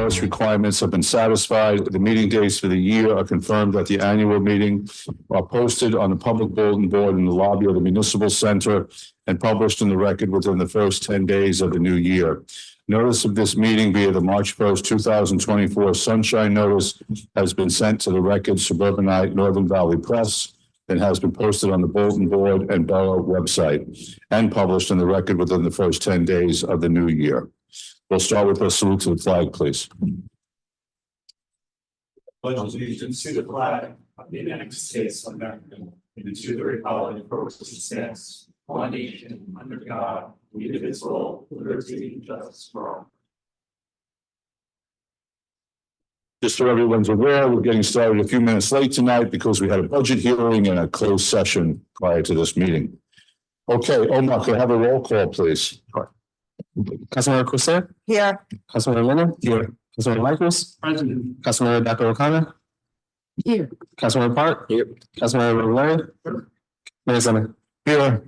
notice requirements have been satisfied. The meeting dates for the year are confirmed at the annual meeting, are posted on the public bulletin board in the lobby of the municipal center and published in the record within the first 10 days of the new year. Notice of this meeting via the March 1st, 2024 sunshine notice has been sent to the Record Suburbanite Northern Valley Press and has been posted on the bulletin board and borough website and published in the record within the first 10 days of the new year. We'll start with a salute to the flag, please. Pledge allegiance to the flag of the United States of America and to the republic for which it stands, one nation under God, indivisible, with liberty and justice for all. Just so everyone's aware, we're getting started a few minutes late tonight because we had a budget hearing and a closed session prior to this meeting. Okay, Omar, can I have a roll call, please? Councilmember Crusher. Here. Councilmember Leonard. Here. Councilmember Michaels. President. Councilmember Dr. O'Connor. Here. Councilmember Park. Here. Councilmember Larry. Mayor Semming. Here.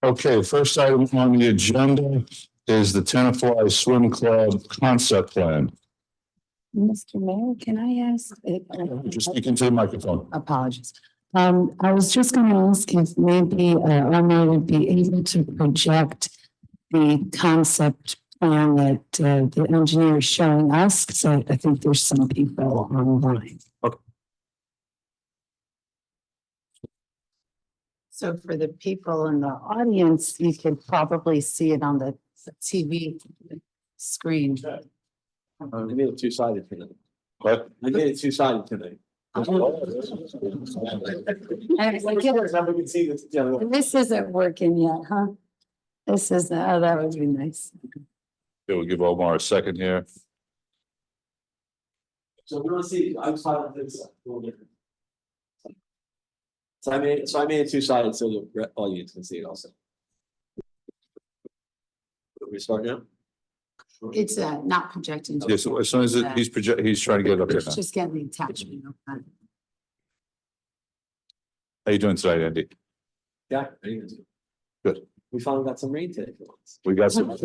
Okay, first item on the agenda is the Tenafly Swim Club concept plan. Mr. Mayor, can I ask? Just speak into the microphone. Apologies. I was just going to ask if maybe our mayor would be able to project the concept plan that the engineer is showing us. So I think there's some people online. Okay. So for the people in the audience, you could probably see it on the TV screen. I made it two-sided tonight. What? I made it two-sided tonight. This isn't working yet, huh? This is, oh, that would be nice. Okay, we'll give Omar a second here. So we want to see, I'm silent this, a little different. So I made it two-sided so the audience can see it also. We start now? It's not projecting. Yeah, so as soon as he's trying to get it up there now. It's just getting the attachment. Okay. How you doing tonight, Andy? Yeah. Good. We finally got some rain today for once. We got some. I was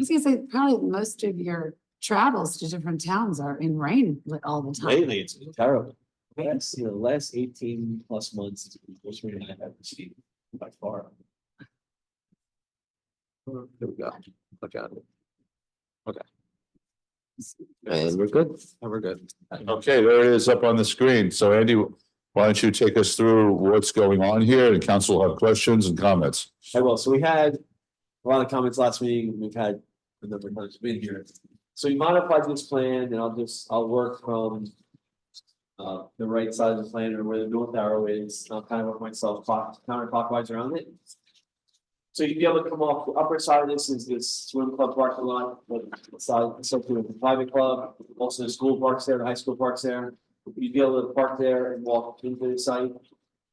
gonna say, probably most of your travels to different towns are in rain all the time. Lately, it's been terrible. Last 18 plus months, it's been the worst rain I've ever seen by far. There we go. Look at it. Okay. And we're good. And we're good. Okay, there it is up on the screen. So Andy, why don't you take us through what's going on here, and council will have questions and comments. I will. So we had a lot of comments last meeting. We've had a number of times been here. So we modified this plan, and I'll work from the right side of the plan, or where the north arrow is. I'll kind of work myself counterclockwise around it. So you'd be able to come off the upper side of this is this swim club parking lot, the side associated with the private club, also the school parks there, the high school parks there. You'd be able to park there and walk into the site.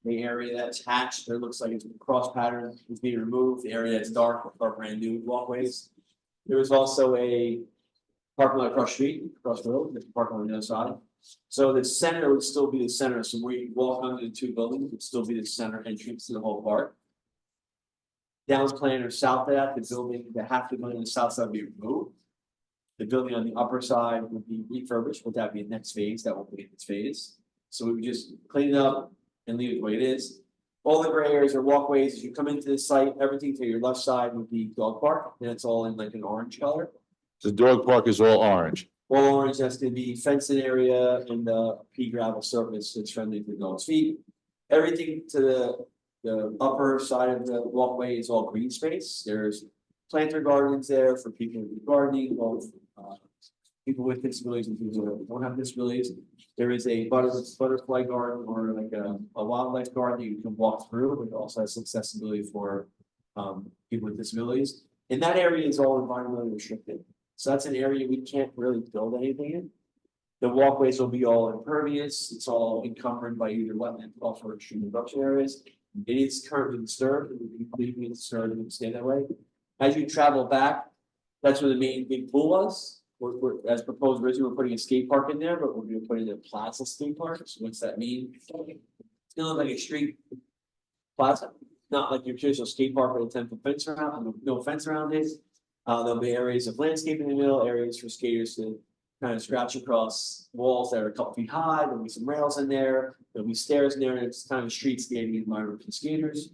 The area that's hatched, there looks like it's cross pattern is being removed. The area that's dark are brand new walkways. There was also a parking lot across the street, across the road, there's a parking lot on the other side. So the center would still be the center. So where you walk under the two buildings would still be the center entrance to the whole park. Down plan or south of that, the building, the half the building on the south side would be removed. The building on the upper side would be refurbished, would that be the next phase? That won't be in this phase. So we would just clean it up and leave it the way it is. All the gray areas are walkways. As you come into the site, everything to your left side would be dog park, and it's all in like an orange color. The dog park is all orange. All orange, that's gonna be fenced in area and the pea gravel surface that's friendly for dogs' feet. Everything to the upper side of the walkway is all green space. There's planter gardens there for people who do gardening, both people with disabilities and people who don't have disabilities. There is a butterfly garden or like a wildlife garden you can walk through, but it also has accessibility for people with disabilities. And that area is all environmentally restricted. So that's an area we can't really build anything in. The walkways will be all impervious. It's all encumbered by either wetland or extreme reduction areas. It is currently disturbed. It would be completely disturbed and stay that way. As you travel back, that's where the main big pool was. We're as proposed originally, we're putting a skate park in there, but we're going to put in a plaza skate park. So what's that mean? It's gonna look like a street plaza, not like your traditional skate park with a 10-foot fence around, no fence around it. There'll be areas of landscaping in the middle, areas for skaters to kind of scratch across walls that are a couple feet high. There'll be some rails in there. There'll be stairs in there, and it's kind of a street skating environment for skaters.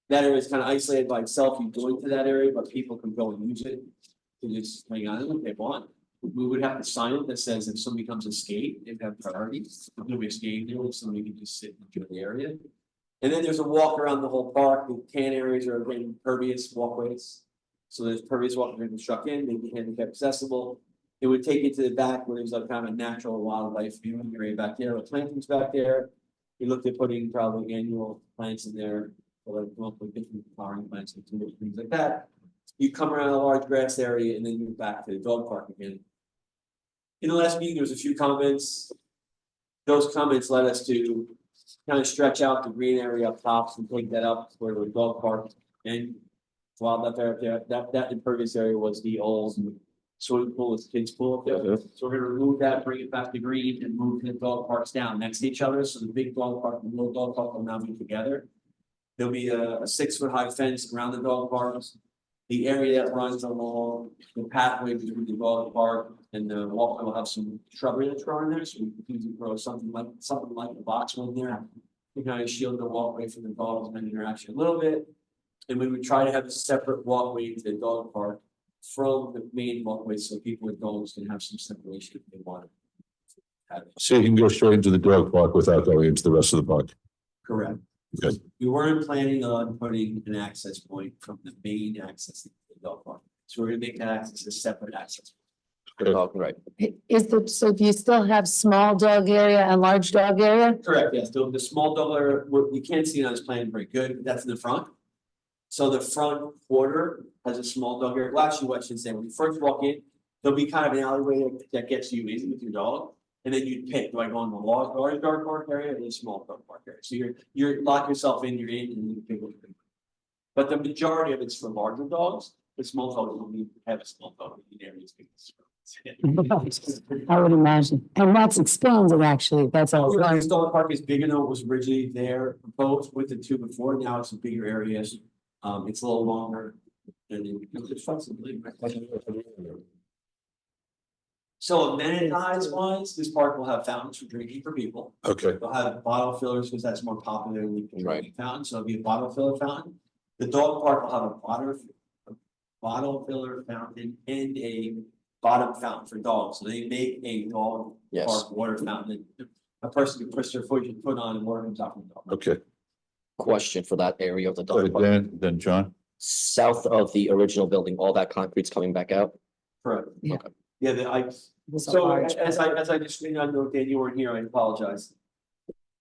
That area is kind of isolated by itself. You go into that area, but people can go and use it to just hang on if they want. We would have to sign it that says if somebody comes to skate, they've got priorities. If nobody's skating there, somebody can just sit and enjoy the area. And then there's a walk around the whole park. The tan areas are again impervious walkways. So there's pervious walkways construct in, they'd be handicap accessible. It would take you to the back where there's like kind of a natural wildlife viewing area back there, with plantings back there. We looked at putting probably annual plants in there, or like monthly different flowering plants and things like that. You come around a large grass area and then you're back to the dog park again. In the last meeting, there was a few comments. Those comments led us to kind of stretch out the green area up top and take that up where the dog park and wildlife area, that impervious area was the old swimming pool with kids pool up there. So we're gonna remove that, bring it back to green and move the dog parks down next to each other. So the big dog park and the little dog park will now be together. There'll be a 6-foot high fence around the dog parks. The area that runs along the pathway between the dog park and the walkway will have some shrubbery that's growing there. So we can grow something like a boxwood there. To kind of shield the walkway from the dogs and interaction a little bit. And we would try to have a separate walkway to the dog park from the main walkway so people with dogs can have some separation if they want to. So you can go straight into the dog park without going into the rest of the park. Correct. Okay. We weren't planning on putting an access point from the main access to the dog park. So we're gonna make that access a separate access. Right. So do you still have small dog area and large dog area? Correct, yes, the small dog area, you can't see it on this plan very good, but that's in the front. So the front quarter has a small dog area. Well, actually, what I should say, when you first walk in, there'll be kind of an alleyway that gets you in with your dog. And then you pick, do I go in the large dog park area or the small dog park area? So you're lock yourself in, you're in, and you pick what you pick. But the majority of it's for larger dogs, the small dogs don't need to have a small dog in areas. I would imagine, and that's expanded actually, that's all. This dog park is bigger than what was originally there proposed with the two before, now it's a bigger area, it's a little longer. And it's flexibility. So amenitize wise, this park will have fountains for drinking for people. Okay. They'll have bottle fillers because that's more popular than the Right. fountain, so it'll be a bottle filler fountain. The dog park will have a bottle filler fountain and a bottom fountain for dogs, so they make a dog Yes. park water fountain. That a person can push their foot on and water comes out from the dog. Okay. Question for that area of the Go dog ahead, park. then John. South of the original building, all that concrete's coming back out? Correct. Yeah. Okay. Yeah, It's a so large- as I just, I know Dan, you weren't here, I apologize.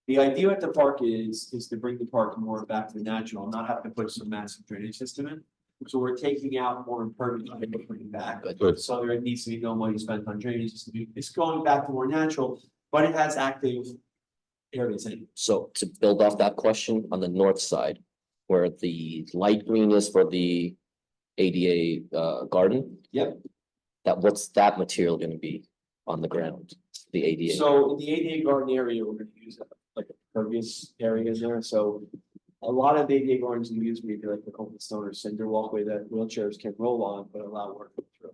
The idea at the park is to bring the park more back to natural, not have to put some massive drainage system in. So we're taking out more impervious and putting back. Good. So there needs to be no money spent on drainage, it's going back to more natural, but it has active areas in it. So to build off that question, on the north side, where the light green is for the ADA garden? Yep. What's that material gonna be on the ground, the ADA? So in the ADA garden area, we're gonna use like a pervious area in there, so. A lot of the ADA gardens we use maybe like the coconut stone or cinder walkway that wheelchairs can roll on, but allow work through.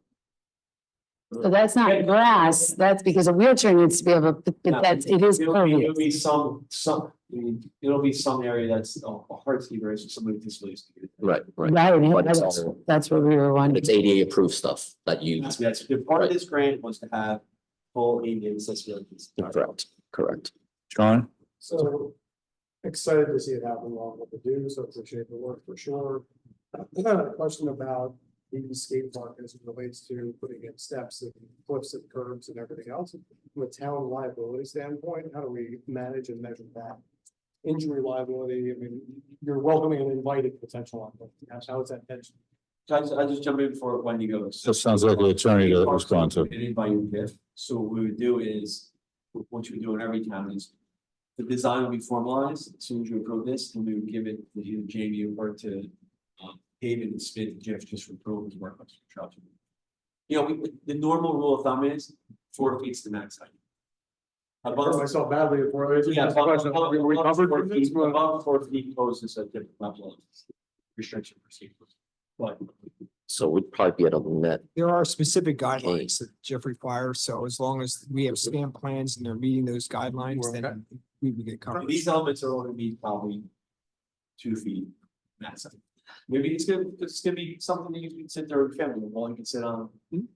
So that's not grass, that's because a wheelchair needs to be able, but it is It'll pervious. be some, it'll be some area that's a hard to area, so somebody with disabilities. can get it. Right, right. Right, But it's that's, all- that's what we were And wondering. it's ADA approved stuff that you, That's the part of this grant was to have full ADA accessibility. correct. John? So excited to see it happen along with the do, so appreciate the work for sure. I have a question about the skate park as it relates to putting in steps and cliffs and curbs and everything else. From a town liability standpoint, how do we manage and measure that? Injury liability, I mean, you're welcoming an invited potential liability. How is that hedged? I just jump in before Wendy goes. That sounds like an attorney to respond to. By your gift, so what we would do is, what you would do in every town is. The design will be formalized, as soon as you approve this, and we would give it to either Jamie or to David and Smith, Jeff, just for approval to work on construction. You know, the normal rule of thumb is 4 feet's the max height. I burned myself badly before. Yeah, We covered this? above 4 feet poses a different level of restriction procedures. But So we'd probably be at a net. There are specific guidelines that Jeffrey fires, so as long as we have stamp plans and they're meeting those guidelines, then we would get covered. These elements are only be probably 2 feet maximum. Maybe it's gonna be something that you can sit there with family, while you can sit on.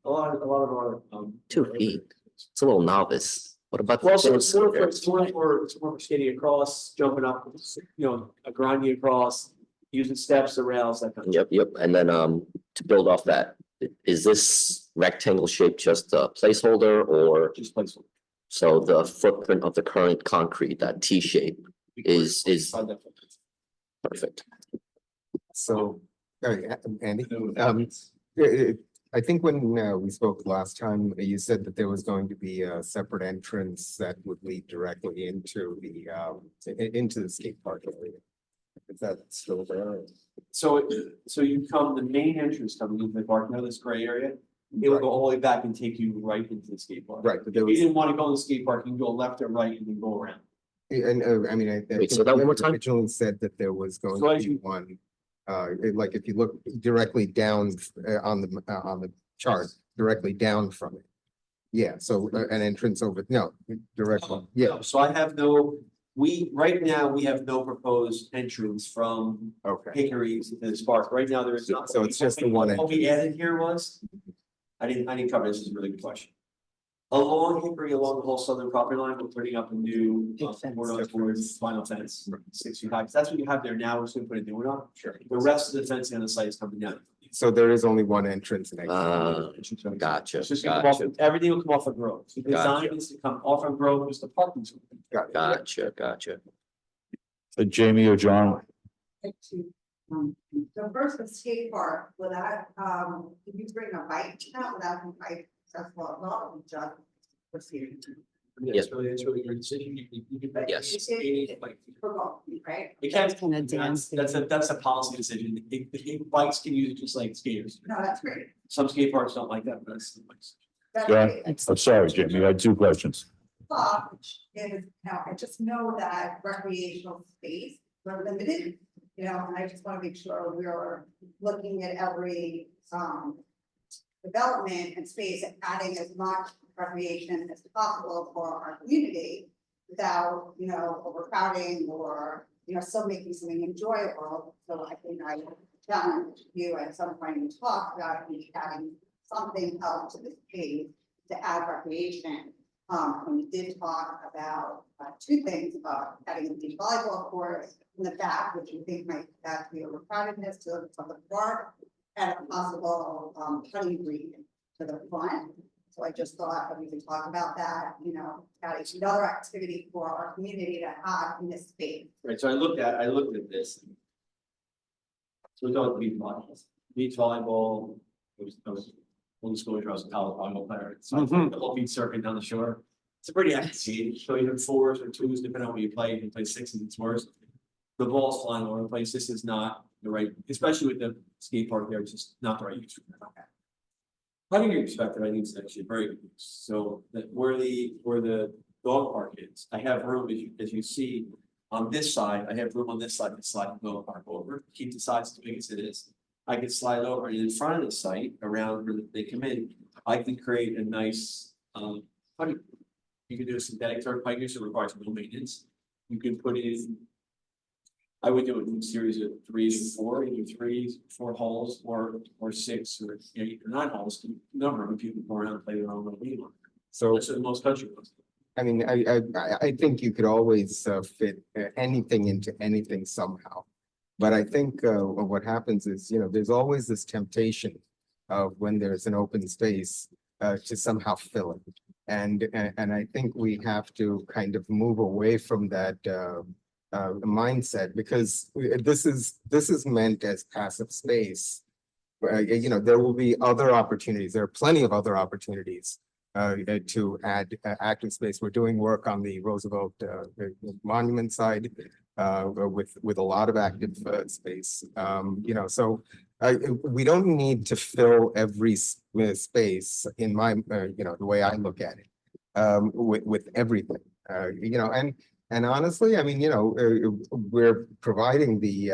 A lot of our, 2 feet. It's a little novice. What about? the Well, so kids? it's more for skating across, jumping up, grinding across, using steps, the rails, that kind of. Yep. And then, to build off that, is this rectangle shape just a placeholder or? Just placeholder. So the footprint of the current concrete, that T shape is perfect. So, Andy, I think when we spoke last time, you said that there was going to be a separate entrance that would lead directly into the skate park area. Is that still there? So you come, the main entrance coming into the park, now this gray area, it will go all the way back and take you right into the skate park. Right, but If there you was, didn't want to go in the skate park, you can go left or right and then go around. and I mean, I Wait, think say that one you more time? originally said that there was going So to as be you- one. Like if you look directly down on the chart, directly down from it. Yeah, so an entrance over, no, directly, yeah, No, So right now, we have no proposed entrance from okay. Hickory to this park. Right now, there is not. So it's just the one What we added here was, I didn't cover this, is a really good question. Along Hickory, along the whole southern property line, we're putting up a new vinyl fence, 6 feet high. 'Cause that's what you have there now. We're just gonna put a new one on. Sure. The rest of the fencing on the site is coming down. So there is only one entrance and exit. Gotcha, It's just gonna come off, gotcha, everything will come off of Grove. The design Gotcha. is to come off of Grove, just the parking. Got it. gotcha. Jamie or John, So first the skate park, without, if you bring a bike out, without a bike, that's what, not just. proceed. Yes. It's really your decision. You can. Yes. Like, For both, right? it can't, Kind of dance. that's a policy decision. Bikes can use it just like skaters. No, that's great. Some skate parks don't like that, but that's. That's Yeah. great. I'm sorry, Jamie, I had 2 questions. But is, I just know that recreational space, we're limited, and I just want to make sure we're looking at every, development and space and adding as much recreation as possible for our community without, overcrowding or, still making something enjoyable. So I think I challenge you at some point in talk about maybe adding something else to this page to add recreation. And we did talk about 2 things, having a beach volleyball court in the back, which we think might add to the overcrowdedness to the park, and a possible putting green to the front. So I just thought that we could talk about that, adding another activity for our community to have in this space. Right, so I looked at this. So we thought beach volleyball, I was full disclosure, I was a college volleyball player, so I played the whole beach circuit down the shore. It's a pretty active scene, so you have 4s or 2s, depending on what you play, you can play 6s, it's worse. The ball's flying all over the place, this is not the right, especially with the skate park there, it's just not the right use. How do you expect it? I think it's actually very good use. So that where the dog park is, I have room, as you see, on this side, I have room on this side to slide the dog park over, keep the sides as big as it is. I can slide over, and in front of the site, around where they come in, I can create a nice, putting. You can do a synthetic turf pike use, it requires no maintenance. You can put in. I would do it in a series of 3 to 4, either 3, 4 holes or 6 or 8 or 9 holes. Number of people go around and play their own little game on it. So, That's what most country does. I mean, I think you could always fit anything into anything somehow. But I think what happens is, there's always this temptation of when there's an open space to somehow fill it. And I think we have to kind of move away from that mindset, because this is meant as passive space. There will be other opportunities. There are plenty of other opportunities to add active space. We're doing work on the Roosevelt Monument side with a lot of active space. So we don't need to fill every space in my, the way I look at it, with everything. And honestly, I mean, we're providing the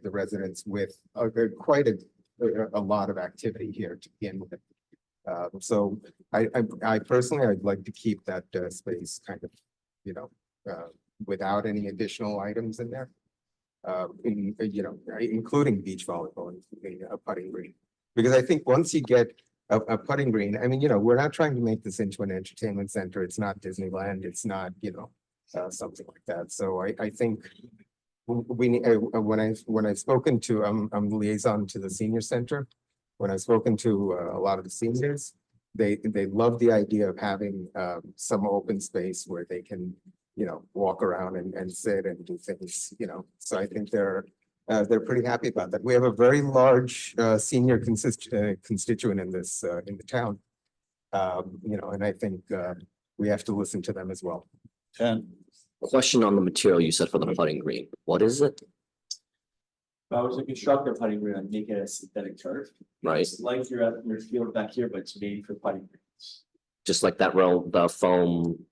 residents with quite a lot of activity here to begin with. So I personally, I'd like to keep that space kind of, you know, without any additional items in there. Including beach volleyball, including a putting green. Because I think once you get a putting green, I mean, we're not trying to make this into an entertainment center. It's not Disneyland. It's not, something like that. So I think when I've spoken to, I'm liaison to the senior center. When I've spoken to a lot of the seniors, they love the idea of having some open space where they can, walk around and sit and do things, So I think they're pretty happy about that. We have a very large senior constituent in this in the town. And I think we have to listen to them as well. Question on the material you said for the putting green. What is it? If I was a constructor putting green, I'd make it a synthetic turf. Right. It's like your field back here, but it's made for putting greens. Just like that the foam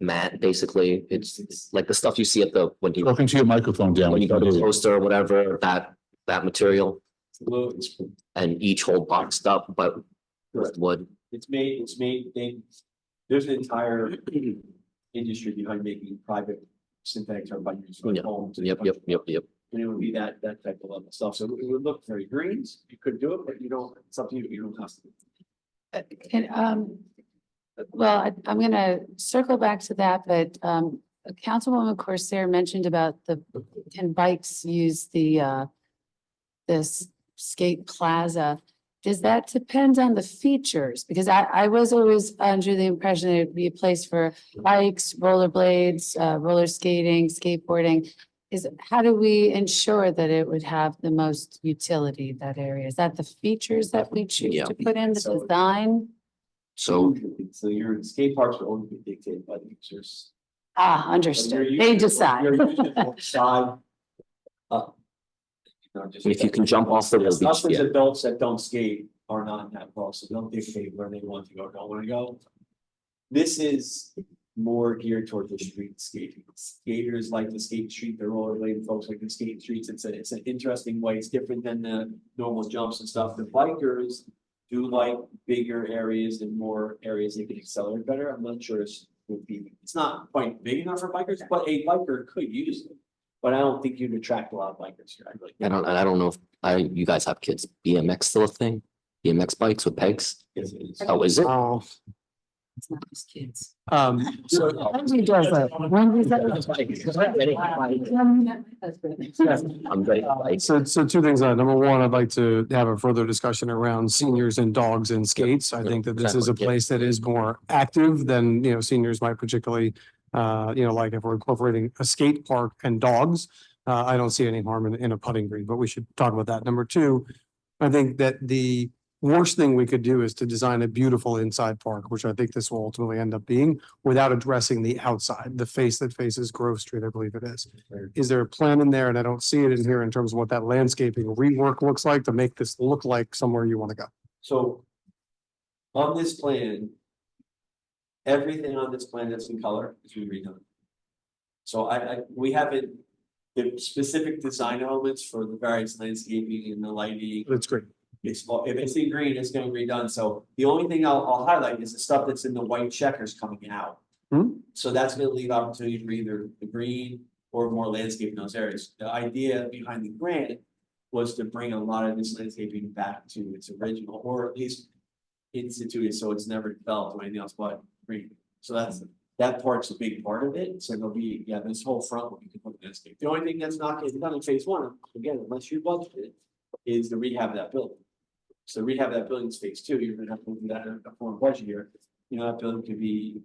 mat, basically. It's like the stuff you see at when you Talking to your microphone down. when you go to the poster or whatever, that material, It's and each hole boxed up, but with wood. It's made, there's an entire industry behind making private synthetic turf putting greens for Yep. homes. Yep. And it would be that type of level stuff. So it would look very greens. You could do it, but it's up to you. You don't have to. Well, I'm gonna circle back to that, but Councilwoman Corsair mentioned about can bikes use this skate plaza? Does that depend on the features? Because I was always under the impression that it'd be a place for bikes, rollerblades, roller skating, skateboarding. How do we ensure that it would have the most utility, that area? Is that the features that we choose Yeah. to put in, the design? So Your skate parks will only be dictated by the users. Understood. They decide. Your users will decide. if you can jump off the Us beach, as yeah. adults that don't skate are not in that ball, so they'll dictate where they want to go, don't want to go. This is more geared toward the street skating. Skaters like to skate street, the rollerblading folks like to skate streets. It's an interesting way. It's different than the normal jumps and stuff. The bikers do like bigger areas and more areas they can accelerate better. I'm not sure it's not quite big enough for bikers, but a biker could use it. But I don't think you'd attract a lot of bikers here. I don't know if you guys have kids. BMX still a thing? BMX bikes with pegs? Oh, is it? Oh, It's not just kids. so Wendy does it. Wendy does I'm ready. So two things. Number one, I'd like to have a further discussion around seniors and dogs and skates. I think that this is a Exactly, yeah. place that is more active than, seniors might particularly, like if we're incorporating a skate park and dogs. I don't see any harm in a putting green, but we should talk about that. Number two, I think that the worst thing we could do is to design a beautiful inside park, which I think this will ultimately end up being, without addressing the outside, the face that faces Grove Street, I believe it is. Is there a plan in there? And I don't see it in here in terms of what that landscaping rework looks like to make this look like somewhere you want to go. So on this plan, everything on this plan that's in color is being redone. So we haven't, the specific design elements for the various landscaping and the lighting. That's great. If it's in green, it's gonna be redone. So the only thing I'll highlight is the stuff that's in the white checkers coming out. So that's gonna leave opportunity for either the green or more landscape in those areas. The idea behind the grant was to bring a lot of this landscaping back to its original, or at least instituted, so it's never developed or anything else but green. So that part's a big part of it. So there'll be, this whole front will be put landscape. The only thing that's not getting done in phase one, again, unless you budget it, is the rehab of that building. So rehab of that building is phase two. You're gonna have to do that in a foreign budget here. That building could be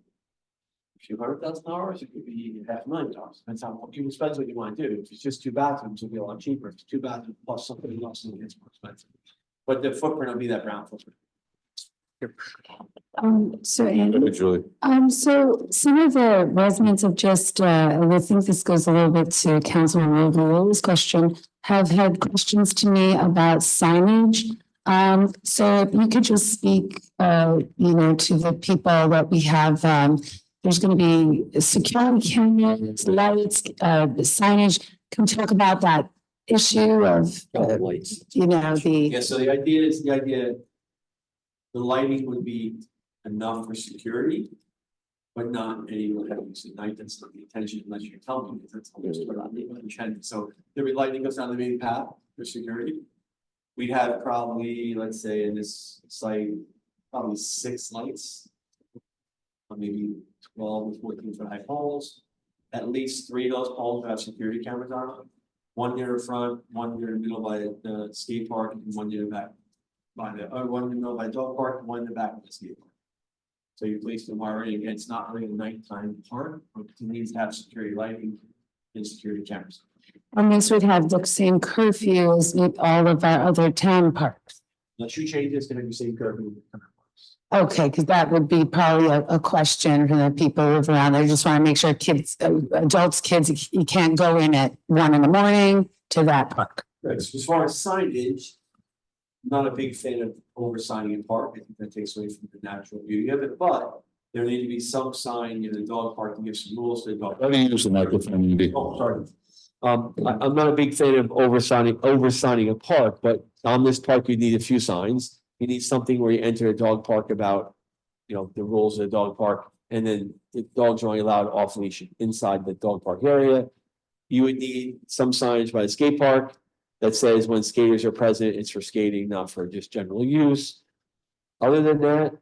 a few $100,000. It could be $500,000. Depends how you spend what you want to do. If it's just 2 bathrooms, it'll be a lot cheaper. If it's 2 bathrooms plus something else, it gets more expensive. But the footprint will be that brown footprint. So Andy, Julie. so some of the residents have just, and I think this goes a little bit to Councilman Mobile's question, have had questions to me about signage. So if you could just speak, to the people that we have, there's going to be security cameras, lights, signage. Can we talk about that issue of, Lights. you know, Yeah, the, so the idea is, the lighting would be enough for security. But not any heavy use at night, that's not the intention unless you tell me, because that's always what I'm intending, so there'd be lighting goes down the main path for security. We'd have probably, let's say in this site, probably 6 lights. Or maybe 12 or 14 foot high poles, at least 3 of those poles would have security cameras on them. One near the front, one near the middle by the skate park, and one near the back. One in the middle by the dog park, and one in the back of the skate park. So you place them already, again, it's not really a nighttime park, but it needs to have security lighting and security cameras. and this would have the same curfew as with all of our other town parks. Unless you change this, gonna be same curfew. Okay, because that would be probably a question for the people who live around there. Just want to make sure kids, adults, kids, you can't go in at 1 a.m. to that park. Right, so as far as signage, I'm not a big fan of over-signing a park, I think that takes away from the natural beauty of it, but there need to be some sign in the dog park to give some rules to the dog. Let me use the microphone, Andy. Oh, sorry. I'm not a big fan of over-signing a park, but on this park, you need a few signs. You need something where you enter a dog park about, the rules of the dog park, and then the dogs are only allowed off leash inside the dog park area. You would need some signage by the skate park that says when skaters are present, it's for skating, not for just general use. Other than that,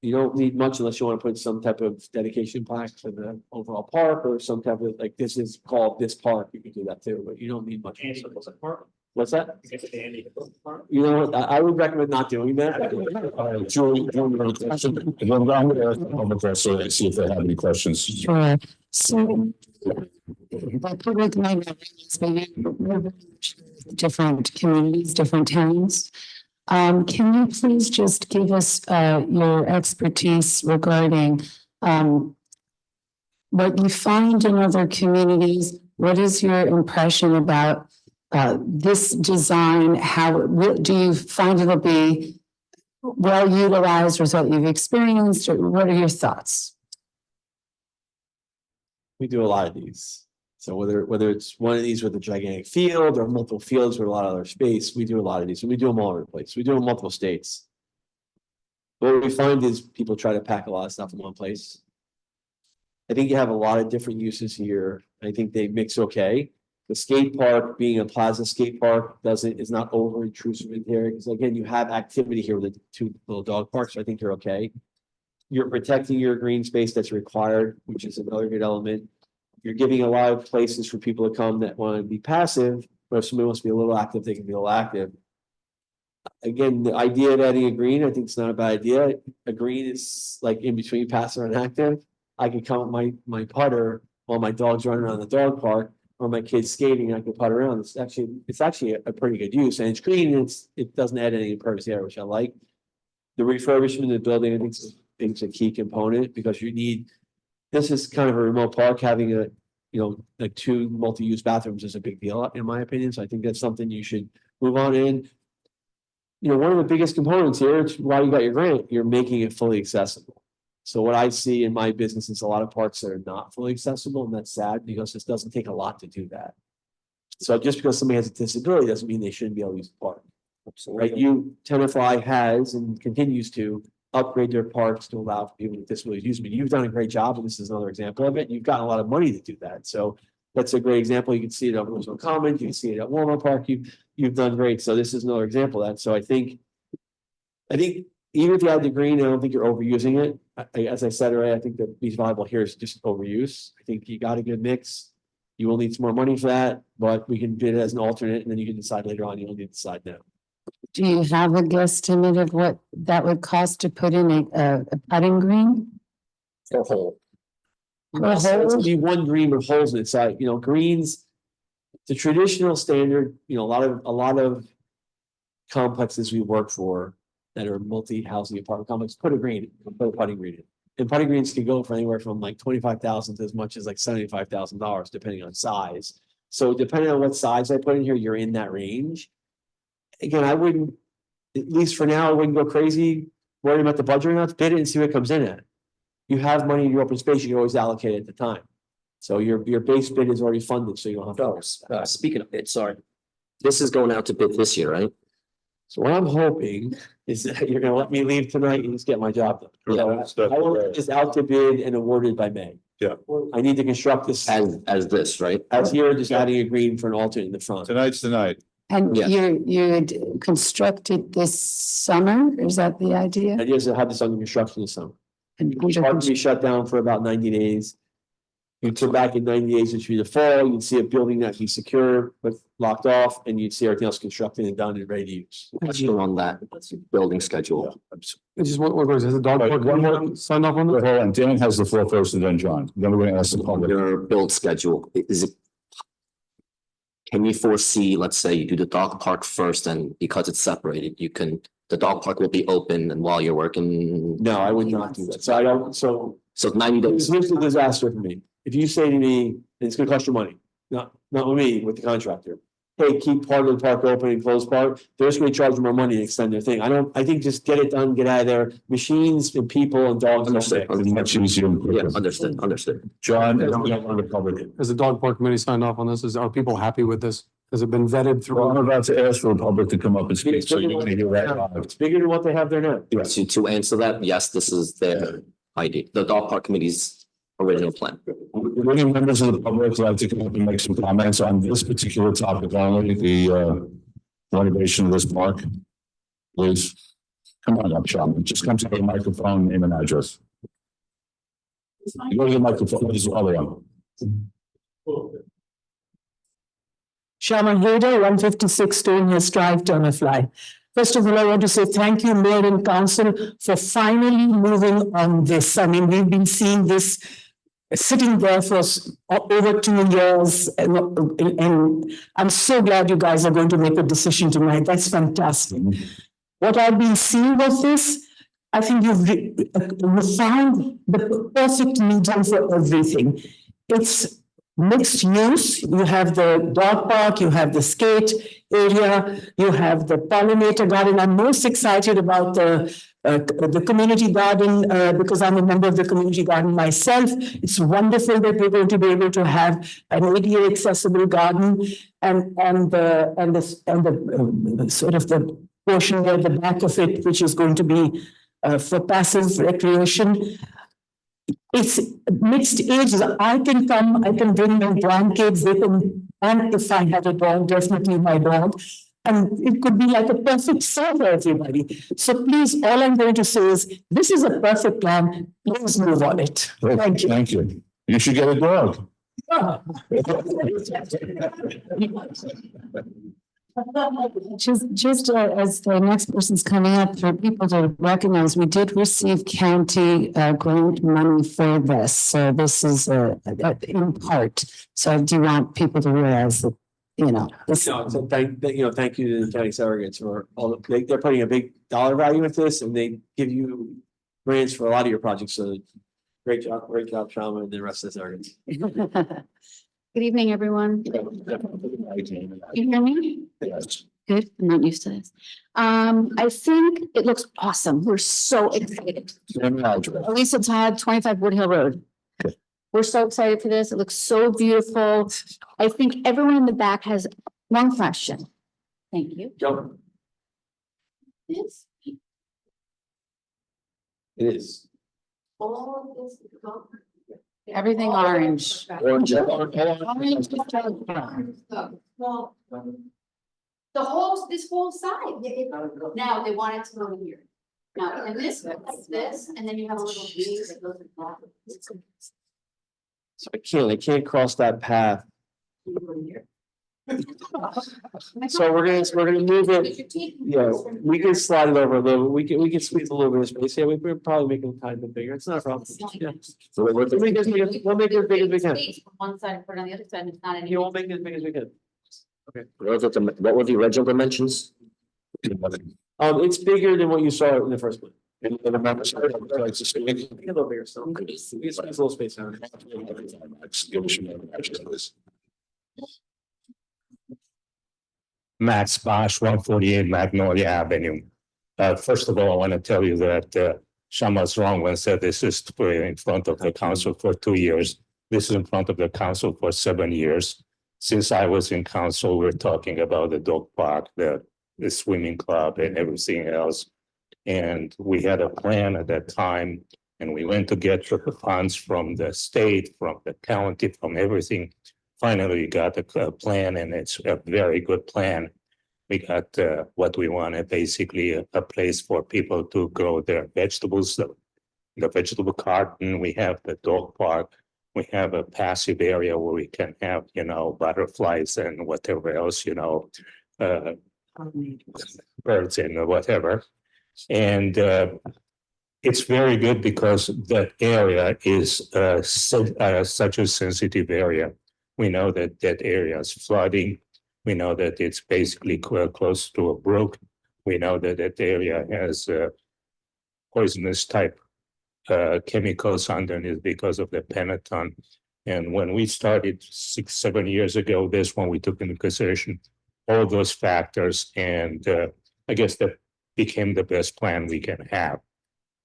you don't need much unless you want to put some type of dedication plaque to the overall park or some type of, like, this is called this park, you can do that too, but you don't need much. What's that? You know what, I would recommend not doing that. Julie, I'm gonna ask the public also and see if they have any questions. Sure. So the public might not realize, but we're different communities, different towns. Can you please just give us your expertise regarding what you find in other communities? What is your impression about this design? Do you find it'll be well utilized with what you've experienced, or what are your thoughts? We do a lot of these. So whether it's one of these with a gigantic field or multiple fields with a lot of other space, we do a lot of these, and we do them all over the place. We do them in multiple states. What we find is people try to pack a lot of stuff in one place. I think you have a lot of different uses here. I think they mix okay. The skate park, being a plaza skate park, is not over intrusive in here, because again, you have activity here with the 2 little dog parks, so I think you're okay. You're protecting your green space that's required, which is another good element. You're giving a lot of places for people to come that want to be passive, but if somebody wants to be a little active, they can be a little active. Again, the idea of adding a green, I think it's not a bad idea. A green is like in between passive and active. I could come with my putter while my dog's running around the dog park, or my kids skating, I can putt around. It's actually a pretty good use, and it's green, and it doesn't add any impervious area, which I like. The refurbishment of the building, I think is a key component, because this is kind of a remote park, having like 2 multi-use bathrooms is a big deal, in my opinion. So I think that's something you should move on in. One of the biggest components here, it's why you got your grant, you're making it fully accessible. So what I see in my business is a lot of parks that are not fully accessible, and that's sad, because this doesn't take a lot to do that. So just because somebody has a disability doesn't mean they shouldn't be able to use the park. Right? Tenafly has and continues to upgrade their parks to allow people with disabilities use. You've done a great job, and this is another example of it. You've gotten a lot of money to do that. So that's a great example. You can see it at Roosevelt Commons, you can see it at Walmart Park. You've done great. So this is another example of that. So I think even if you had the green, I don't think you're overusing it. As I said earlier, I think the least valuable here is just overuse. I think you got a good mix. You will need some more money for that, but we can do it as an alternate, and then you can decide later on. You don't need to decide now. Do you have a guesstimate of what that would cost to put in a putting green? For whole. A So it's hole? gonna be one green with holes inside. Greens, the traditional standard. A lot of complexes we work for that are multi-housing apartment complexes put a putting green in. And putting greens can go for anywhere from like $25,000 to as much as like $75,000, depending on size. So depending on what size I put in here, you're in that range. Again, I wouldn't, at least for now, I wouldn't go crazy worrying about the budget enough. Bid it and see what comes in at. You have money in your open space, you can always allocate it at the time. So your base bid is already funded, so you don't have to. Speaking of it, sorry. This is going out to bid this year, right? So what I'm hoping is that you're gonna let me leave tonight and just get my job done. Yeah. I want this out to bid and awarded by May. Yeah. I need to construct this As this, right? as here, just adding a green for an alternate in the front. Tonight's the night. And Yeah. you constructed this summer, is that the idea? And yes, I have this under construction this summer. And It's hard to be shut down for about 90 days. You'd come back in 90 days, which would be the fall, you'd see a building that be secure, but locked off, and you'd see everything else constructed and done and ready to use. Question on that building schedule. It's just what goes, is the dog Right, park one more- signed off on Hold this? on, Dan has the floor first and then John. Then we're gonna ask the public. Your build schedule, is it? Can you foresee, let's say you do the dog park first and because it's separated, the dog park will be open and while you're working? No, I would not do that. So I don't, so So 90 days. here's the disaster for me. If you say to me, and it's gonna cost you money, not with me, with the contractor. Hey, keep part of the park open and close part, they're just gonna charge you more money and extend their thing. I think just get it done, get out of there. Machines and people and dogs. don't Understood. mix. It's much easier and Yeah, quicker. understood. John, and then we're gonna go to the public. Has the dog park committee signed off on this? Are people happy with this? Has it been vetted Well, I'm through? about to ask for the public to come up and speak, so you're gonna hear that live. It's bigger than what they have there now. To answer that, yes, this is their idea, the dog park committee's original plan. Would any members of the public like to come up and make some comments on this particular topic only, the renovation of this park? Please, come on up, Sean, just come to the microphone, name and address. You go to the microphone, there's the other one. Shaman Hader, 156 Stonehurst Drive, Tenafly. First of all, I want to say thank you, Mayor and Council, for finally moving on this. I mean, we've been seeing this sitting there for over 2 years, and I'm so glad you guys are going to make a decision tonight. That's fantastic. What I've been seeing of this, I think you've found the perfect medium for everything. It's mixed use. You have the dog park, you have the skate area, you have the pollinator garden. I'm most excited about the community garden because I'm a member of the community garden myself. It's wonderful that we're going to be able to have an ADA accessible garden and the sort of the portion at the back of it, which is going to be for passive recreation. It's mixed ages. I can come, I can bring my grandkids, they can, and if I had a dog, definitely my dog. And it could be like a perfect set for everybody. So please, all I'm going to say is, this is a perfect plan. Please move on it. Thank you. Thank you. You should get a dog. Just as the next person's coming up, for people to recognize, we did receive county grant money for this. So this is in part. So I do want people to realize that, you know, this. No, so thank you to the county surrogates for all they're putting a big dollar value into this and they give you grants for a lot of your projects. So great job, Shama and the rest of the surrogates. Good evening, everyone. You hear me? Yes. Good, I'm not used to this. I think it looks awesome. We're so excited. Name and address. Elisa Todd, 25 Wood Hill Road. We're so excited for this. It looks so beautiful. I think everyone in the back has one question. Thank you. Joe, This, it is. all of this. Everything orange. Orange. Well, the whole, this whole side. Now they want it to go here. Now, and this, and then you have a little piece that goes across. So I can't cross that path. So we're gonna move it. Yeah, we can slide it over a little, we can squeeze a little bit of space. Yeah, we could probably make it a tiny bit bigger. It's not a problem. Yeah. So we'll We'll make it as big as we can. Space from one side and put it on the other side, and it's not any. You won't make it as big as we can. what were the original dimensions? It's bigger than what you saw in the first one. Any other members of the public like to speak? A little bigger still. We can squeeze a little space out. Give us your name and address, please. Max Bosch, 148 Magnolia Avenue. First of all, I want to tell you that Shama's wrong when said this is in front of the council for 2 years. This is in front of the council for 7 years. since I was in council, we're talking about the dog park, the swimming club and everything else. And we had a plan at that time, and we went to get the funds from the state, from the county, from everything. Finally, we got a plan, and it's a very good plan. We got what we wanted, basically a place for people to grow their vegetables, the vegetable garden. We have the dog park. We have a passive area where we can have, butterflies and whatever else, birds and whatever. And it's very good because that area is such a sensitive area. We know that that area is flooding. We know that it's basically close to a brook. We know that that area has poisonous type chemicals underneath because of the peneton. And when we started 6-7 years ago, this one we took into consideration all those factors, and I guess that became the best plan we can have.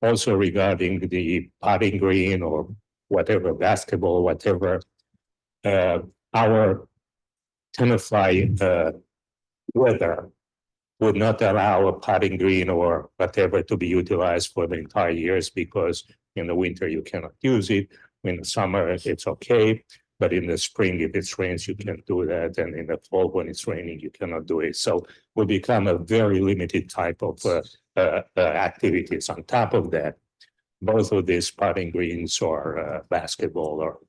Also regarding the potting green or whatever, basketball, whatever, our Tenafly weather would not allow a potting green or whatever to be utilized for the entire years, because in the winter you cannot use it. In the summer it's okay, but in the spring if it rains you can do that, and in the fall when it's raining you cannot do it. So will become a very limited type of activities. On top of that, both of these potting greens or basketball or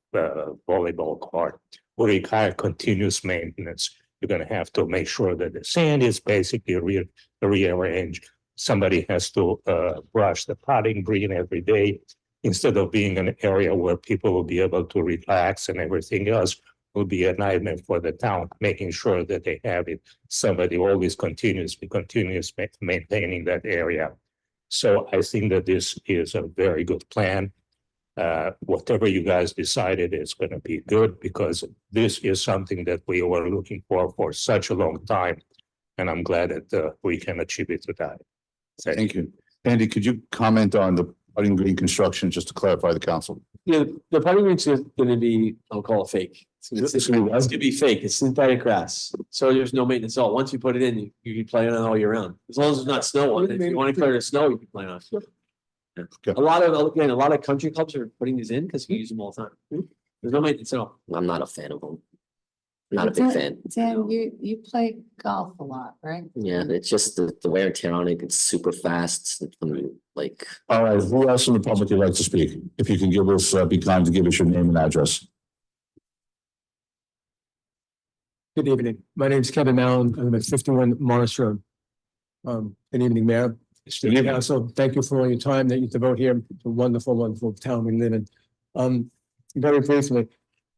volleyball court will require continuous maintenance. You're going to have to make sure that the sand is basically rearranged. Somebody has to brush the potting green every day, instead of being an area where people will be able to relax and everything else will be a nightmare for the town, making sure that they have it. Somebody always continuously maintaining that area. So I think that this is a very good plan. Whatever you guys decided is going to be good, because this is something that we were looking for such a long time. And I'm glad that we can achieve it today. Thank you. Andy, could you comment on the putting green construction, just to clarify the council? Yeah, the potting green's gonna be, I'll call it fake. It's gonna be fake. It's synthetic grass. So there's no maintenance at all. Once you put it in, you can play on it all year round. As long as there's not snow on it. If you want to clear the snow, you can play on it. Yeah. Okay. A lot of country clubs are putting these in because you use them all the time. There's no maintenance at all. I'm not a fan of them. Not a big fan. Dan, you play golf a lot, right? Yeah, it's just the wear and tear on it. It's super fast. Like, All right, who else in the public would like to speak? If you can give us, be kind to give us your name and address. Good evening. My name is Kevin Mallon. I'm at 51 Morris Road. Good evening, Mayor. Good evening. Council, thank you for all your time that you devote here. It's a wonderful, wonderful town we live in. Very briefly,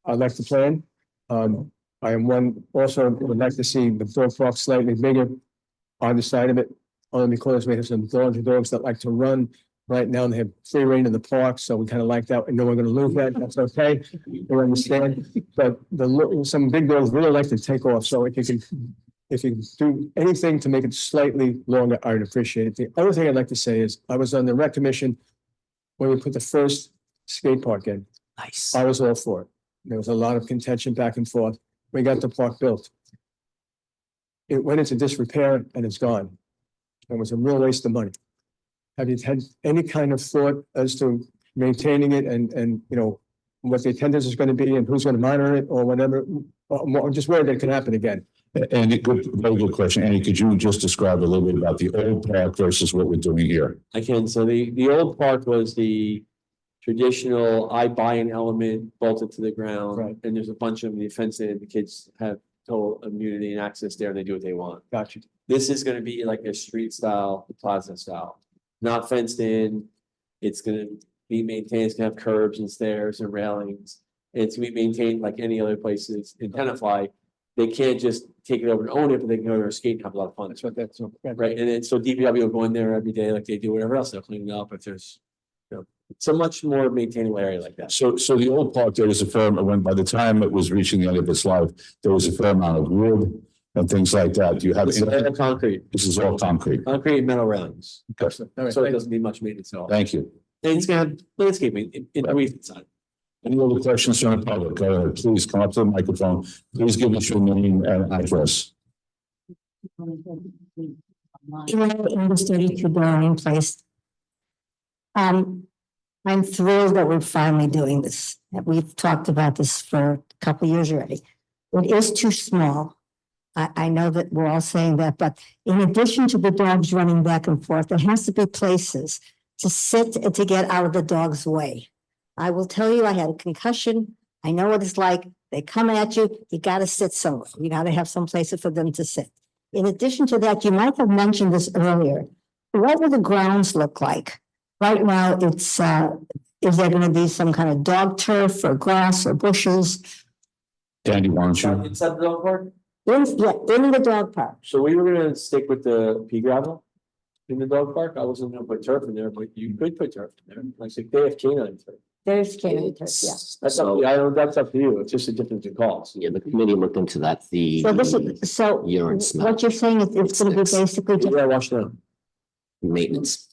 I'd like to plan. I am one also would like to see the dog park slightly bigger on the side of it, only because we have some dogs that like to run. Right now they have free rein in the park, so we kind of like that. We know we're going to lose that. That's okay. We understand. But some big dogs really like to take off. So if you can do anything to make it slightly longer, I'd appreciate it. The other thing I'd like to say is I was on the rec commission when we put the first skate park in. nice. I was all for it. There was a lot of contention back and forth. We got the park built. It went into disrepair and it's gone. It was a real waste of money. Have you had any kind of thought as to maintaining it and what the attendance is going to be and who's going to monitor it or whatever? I'm just worried that it can happen again. Andy, very good question. Andy, could you just describe a little bit about the old park versus what we're doing here? I can. So the old park was the traditional, I buy an element, bolt it to the ground. Right. And there's a bunch of them, you fence it, the kids have total immunity and access there, and they do what they want. Gotcha. This is gonna be like a street style, plaza style, not fenced in. It's gonna be maintained, it's gonna have curbs and stairs and railings. It's gonna be maintained like any other places in Tenafly. They can't just take it over and own it, but they can go there and skate and have a lot of fun. That's Right, and then so DPW will go in there every day like they do whatever else, they'll clean it up if there's, it's a much more maintainable area like that. So the old park, there was a fair, when by the time it was reaching the end of its life, there was a fair amount of wood and things like that. Do you have? This is all concrete. This is all concrete. Concrete and metal rounds, Okay. All right, so it doesn't need much maintenance at all. Thank you. And it's gonna have landscaping in the inside. Any other questions from the public? Go ahead, please come up to the microphone. Please give us your name and address. In the 32 Darling Place. I'm thrilled that we're finally doing this. We've talked about this for a couple of years already. It is too small. I know that we're all saying that, but in addition to the dogs running back and forth, there has to be places to sit and to get out of the dog's way. I will tell you, I had a concussion. I know what it's like. They come at you, you gotta sit somewhere. You gotta have some places for them to sit. In addition to that, you might have mentioned this earlier. What will the grounds look like? Right now, it's, is there gonna be some kind of dog turf or grass or bushes? Danny, why don't you? Inside the dog park? In the dog park. So we were gonna stick with the pea gravel in the dog park. I wasn't gonna put turf in there, but you could put turf in there. Like if they have canine turf. There's canine turf, yeah. That's up, I don't, that's up to you. It's just a difference in cost. Yeah, the committee looked into that, the. So this is, so urine smell. what you're saying is it's gonna be basically, just- Yeah, wash down. Maintenance.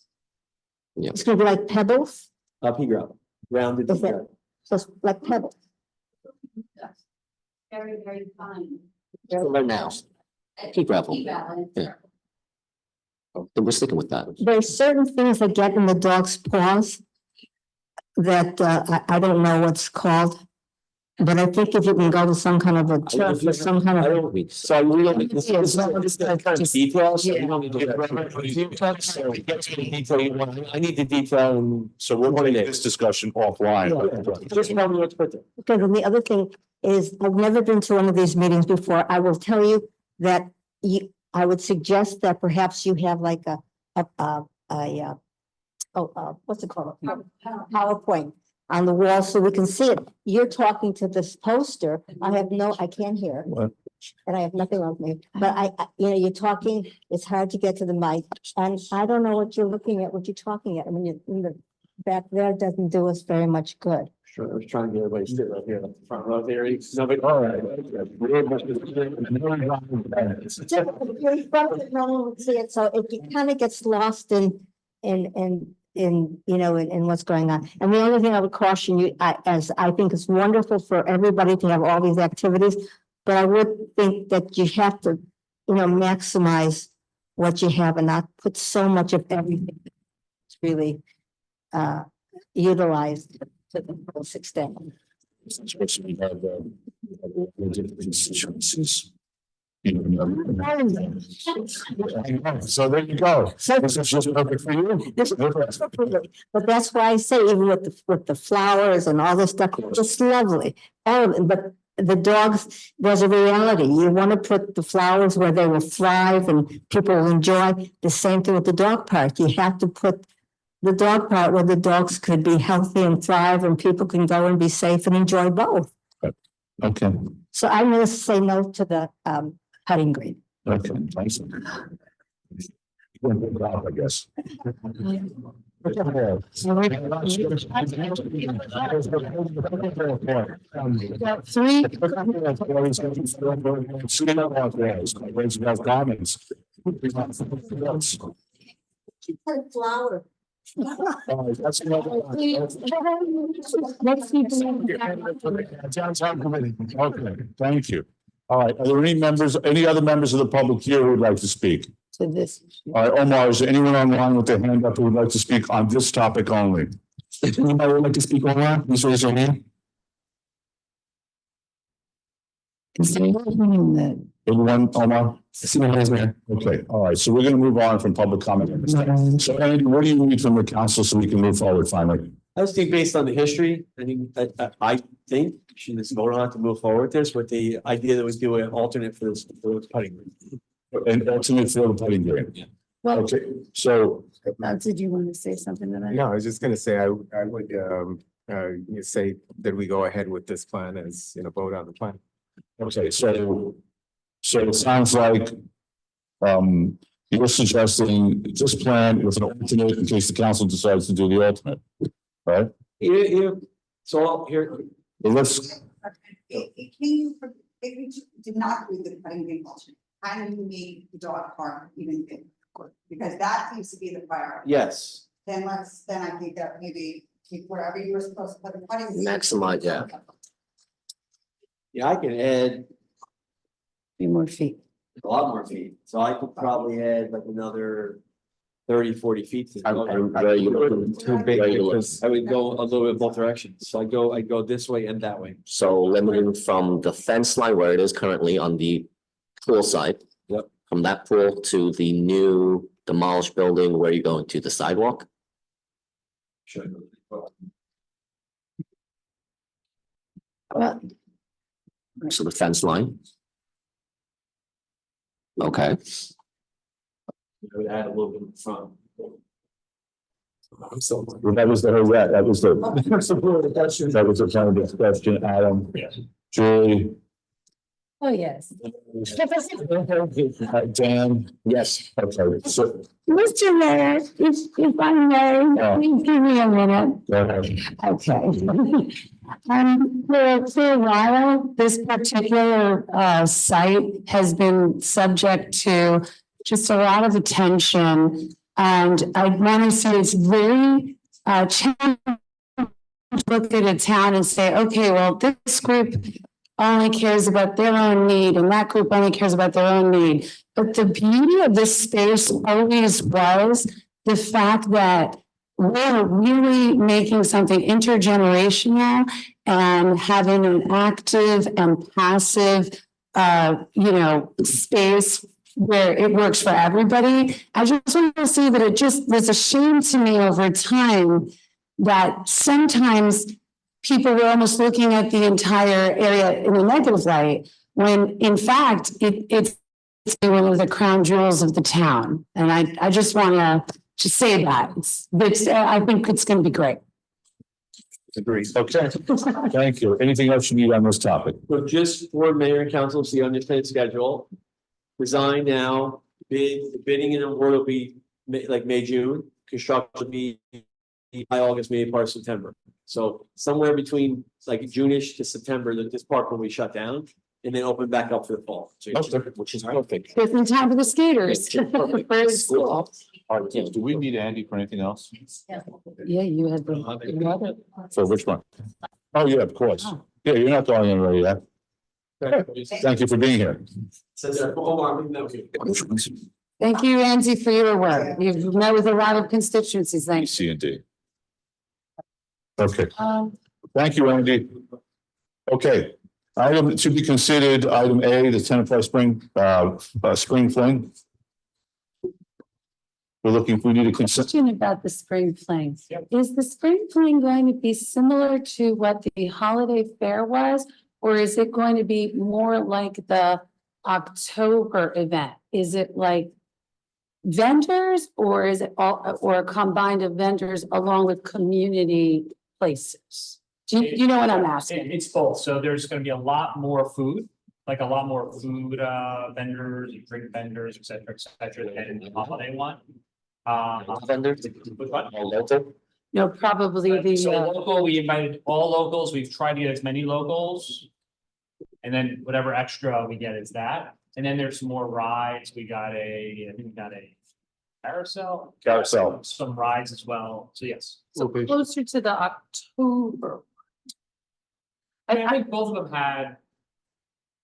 it's gonna be like pebbles, Pea gravel, rounded. pea Is it? gravel. so it's like pebbles. Very, very fine. Right now, pea gravel. Pea gravel. Yeah. Then we're sticking with that. There's certain things that get in the dog's paws that I don't know what's called. But I think if you can go to some kind of a turf or some kind I of. don't, so we don't, this Yeah, is not just that kind of detail, so we Yeah. don't need to get. So get to the detail you want. I need the detail and So we're going to get this discussion offline. just tell me what to put there. Okay, then the other thing is, I've never been to one of these meetings before. I will tell you that I would suggest that perhaps you have like what's it called? PowerPoint on the wall so we can see it. You're talking to this poster. I can't hear. What? And I have nothing wrong with me, but you're talking, it's hard to get to the mic. And I don't know what you're looking at, what you're talking at. I mean, in the back there doesn't do us very much good. Sure, I was trying to get everybody to sit right here, at the front row there. Nobody. All right. You're front of it, no one would see it, so it kind of gets lost in what's going on. And the only thing I would caution you, as I think it's wonderful for everybody to have all these activities, but I would think that you have to, maximize what you have and not put so much of everything. It's really utilized to the fullest extent. Especially we have different constituencies. So there you go. This is just perfect for you. But that's why I say, even with the flowers and all this stuff, it's lovely. But the dogs, there's a reality. You want to put the flowers where they will thrive and people will enjoy. The same thing with the dog park. You have to put the dog park where the dogs could be healthy and thrive and people can go and be safe and enjoy both. Okay, So I'm going to say no to the putting green. okay, thanks. I guess. Three. Flower. Downtown committee. Okay, thank you. All right, are there any other members of the public here who would like to speak? To this. All right, Omar, is there anyone online with their hand up who would like to speak on this topic only? If anybody would like to speak online, please raise your hand. Anyone, Omar? Okay, all right, so we're gonna move on from public comment. So Andy, what do you need from the council so we can move forward finally? I just think based on the history, I think we should just vote on it to move forward with this with the idea that we do an alternate for this putting green. And ultimately for the putting green. Well, Okay, so did you want to say something to that? No, I was just gonna say, I would you say that we go ahead with this plan as, vote on the plan. okay, so it sounds like you're suggesting this plan with an alternate in case the council decides to do the alternate, right? Yeah, so here, Well, let's, If you did not do the putting green mulch, how do you make the dog park even bigger? Because that seems to be the priority. yes, Then I think that maybe wherever you were supposed to put the putting. Maximize, yeah. Yeah, I can add Few more feet. a lot more feet, so I could probably add like another 30, 40 feet. to the dog park. Too big because I would go a little bit both directions, so I go this way and that way. So limiting from the fence line where it is currently on the pool side. Yep. From that pool to the new demolished building where you're going to the sidewalk. Sure. Well, So the fence line. Okay, I would add a little bit in front. Well, that was the whole, yeah, that was the, that was the kind of discussion, Adam. Yes. Julie, oh, yes. Dan, yes, okay, so, Mr. Mayor, if I may, please give me a minute. go ahead. Okay. For a while, this particular site has been subject to just a lot of attention. And I want to say it's very challenging to look at a town and say, okay, well, this group only cares about their own need and that group only cares about their own need. But the beauty of this space always was the fact that we're really making something intergenerational and having an active and passive, space where it works for everybody. I just want to say that it just was a shame to me over time that sometimes people were almost looking at the entire area in a negative light, when in fact, it's one of the crown jewels of the town. And I just want to say that. I think it's going to be great. Agreed. Okay, thank you. Anything else you need on this topic? So just for mayor and council, see on your plan schedule. Design now, bidding and award will be May, June, construction will be by August, maybe part of September. So somewhere between like June-ish to September, that this park will be shut down and then open back up for the fall. So which is perfect. There's no time for the skaters. For school. All right, do we need Andy for anything else? Yeah, you had the. For which one? Oh, yeah, of course. Yeah, you're not going anywhere yet. Thank you for being here. Thank you, Angie, for your work. You've met with a lot of constituencies. Thanks. C and D. Okay, thank you, Andy. Okay, item to be considered, item A, the Tenafly spring fling. We need a consent. Question about the spring fling. Is the spring fling going to be similar to what the holiday fair was? Or is it going to be more like the October event? Is it like vendors or is it all, or a combined of vendors along with community places? Do you know what I'm asking? It's both. So there's gonna be a lot more food, like a lot more food vendors, drink vendors, et cetera, than the holiday one. Vendors? Which one? Local? No, probably So the, local, we invited all locals. We've tried to get as many locals. And then whatever extra we get is that. And then there's some more rides. I think we got a carousel. Some rides as well. So yes. so closer to the October. I think both of them had.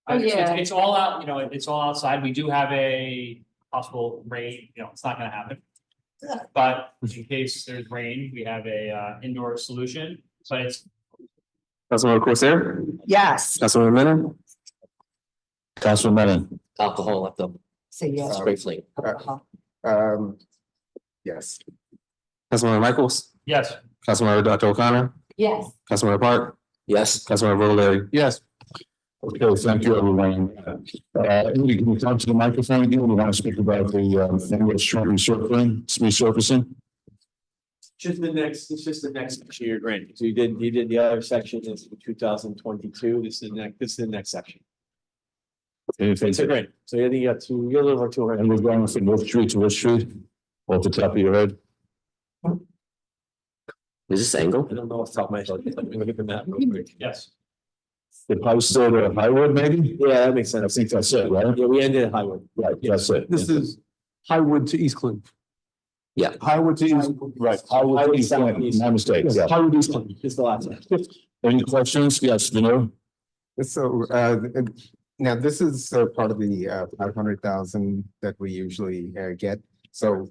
Oh, yeah. It's all out, it's all outside. We do have a possible rain, it's not gonna happen. But in case there's rain, we have a indoor solution, but it's. Councilmember Corsair? Yes. Councilmember Menon? Councilman Menon. Alcohol at the Say yes. spring fling. yes. Councilmember Michaels? Yes. Councilmember Dr. O'Connor? Yes. Councilmember Park? Yes. Councilmember Boulay? Yes. Okay, thank you, everyone. Andy, can you come to the microphone again? We want to speak about the annual street resurfacing. It's just the next section of your grant. So you did the other section is 2022. This is the next section. Anything? It's a grant. So you got a little over 200. And we're going from North Street to West Street, off the top of your head. Is this angle? I don't know off the top of my head. Let me look at the map real quick. Yes. The post there to Highwood, maybe? Yeah, that makes I sense. think that's it, right? Yeah, we ended at Highwood. Right, that's it. This is Highwood to East Clinton. Highwood to East, right, Highwood to Highwood East Clinton, southeast. my mistake, yeah. Highwood East Clinton is the last one. Any questions? Yes, Vinod? So, now this is part of the 500,000 that we usually get. So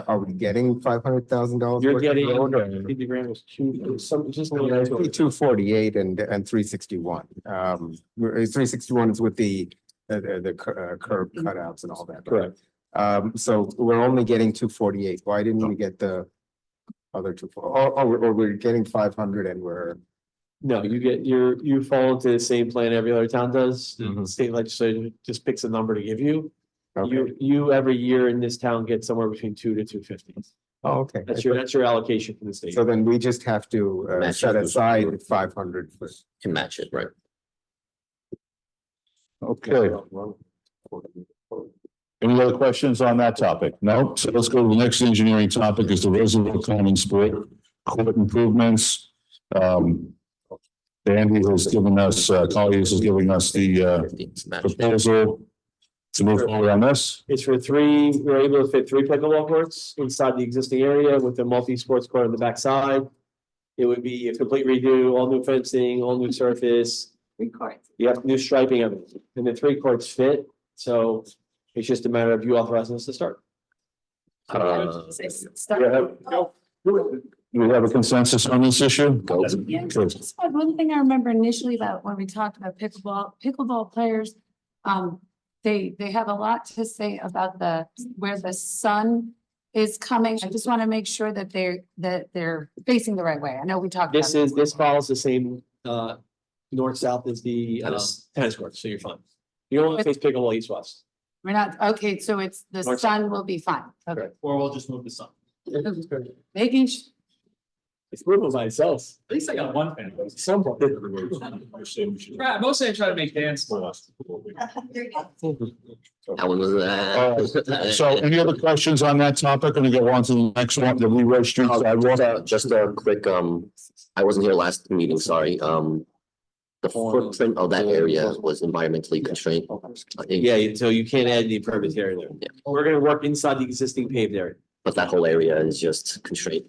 are we getting $500,000? You're getting, the grant was just a little. 248 and 361. 361 is with the curb cutouts and all that. Correct. So we're only getting 248. Why didn't we get the other two? Or we're getting 500 and we're. No, you fall into the same plan every other town does. The Mhm. state legislature just picks a number to give you. Okay. You every year in this town get somewhere between 2 to 250. Oh, okay. That's your allocation from the state. So then we just have to Match set it. aside 500 for. Can match it, right? Okay. Any other questions on that topic? No? So let's go to the next engineering topic is the Reservoir Common Sport Court improvements. Andy has given us, Colliers is giving us the 15 is match. proposal to move forward on this. It's for we're able to fit 3 pickleball courts inside the existing area with a multi-sports court on the backside. It would be a complete redo, all new fencing, all new surface. 3 courts. You have new striping of it, and the 3 courts fit, so it's just a matter of you authorizing us to start. Do we have a consensus on this issue? Yeah, Good. just one thing I remember initially about when we talked about pickleball players, they have a lot to say about where the sun is coming. I just want to make sure that they're facing the right way. I know we talked about. This follows the same, north-south as the, tennis court, so you're fine. You don't want to face pickleball east-west. We're not, okay, so it's, the North- sun will be fine. Okay. Or we'll just move the sun. Making, It's moving by itself. At least I got one fan. Somewhat. Right, mostly I try to make fans for us. That one was, So any other questions on that topic? Gonna go on to the next one, the Lee Ray Street sidewalk. just a quick, I wasn't here last meeting, sorry. The footprint of that area was environmentally constrained. Yeah, so you can't add any impervious area there. Yeah. We're gonna work inside the existing paved area. But that whole area is just constrained.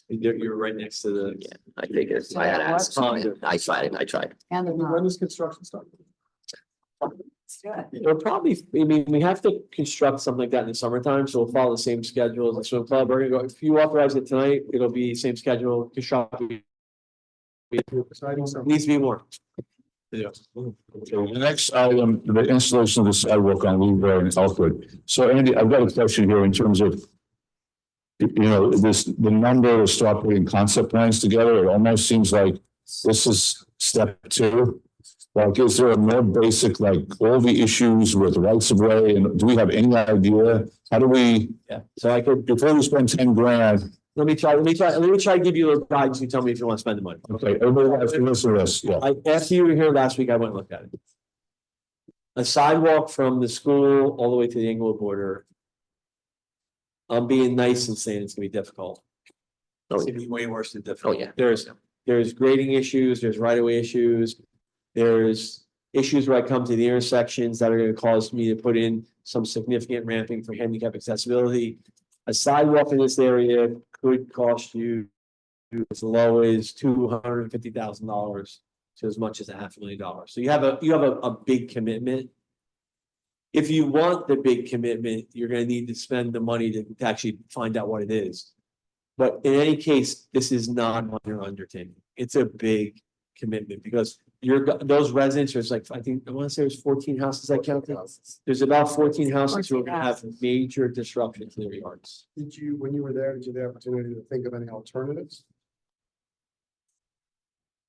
You're right next to the. Yeah, I figured. I had asked. I tried. and the When does construction start? It'll probably, we have to construct something like that in the summertime, so we'll follow the same schedule as the swim club. We're gonna go, if you authorize it tonight, it'll be same schedule, construct. Exciting stuff. Needs to be more. Yeah. Okay, the next item, the installation of the sidewalk on Lee Ray and Elkwood. So Andy, I've got a question here in terms of, you know, the number to start putting concept plans together. It almost seems like this is step 2. Like, is there a more basic, like all the issues with rights of way, and do we have any idea? How do we, Yeah, so I could, before we spend 10 grand, let me try to give you a guidance. You tell me if you want to spend the money. okay, everybody has to listen to this, yeah. After you were here last week, I went and looked at it. A sidewalk from the school all the way to the Englewood border. I'm being nice and saying it's gonna be difficult. It's gonna be way worse than difficult. Oh, yeah. There's grading issues, there's right of way issues. There's issues where I come to the intersections that are gonna cause me to put in some significant ramping for handicap accessibility. A sidewalk in this area could cost you as low as $250,000 to as much as $500,000. So you have a big commitment. If you want the big commitment, you're gonna need to spend the money to actually find out what it is. But in any case, this is not a minor undertaking. It's a big commitment because those residents, there's like, I think, I wanna say there's 14 houses I counted. There's about 14 houses who are gonna have major disruption to their yards. Did you, when you were there, did you have the opportunity to think of any alternatives?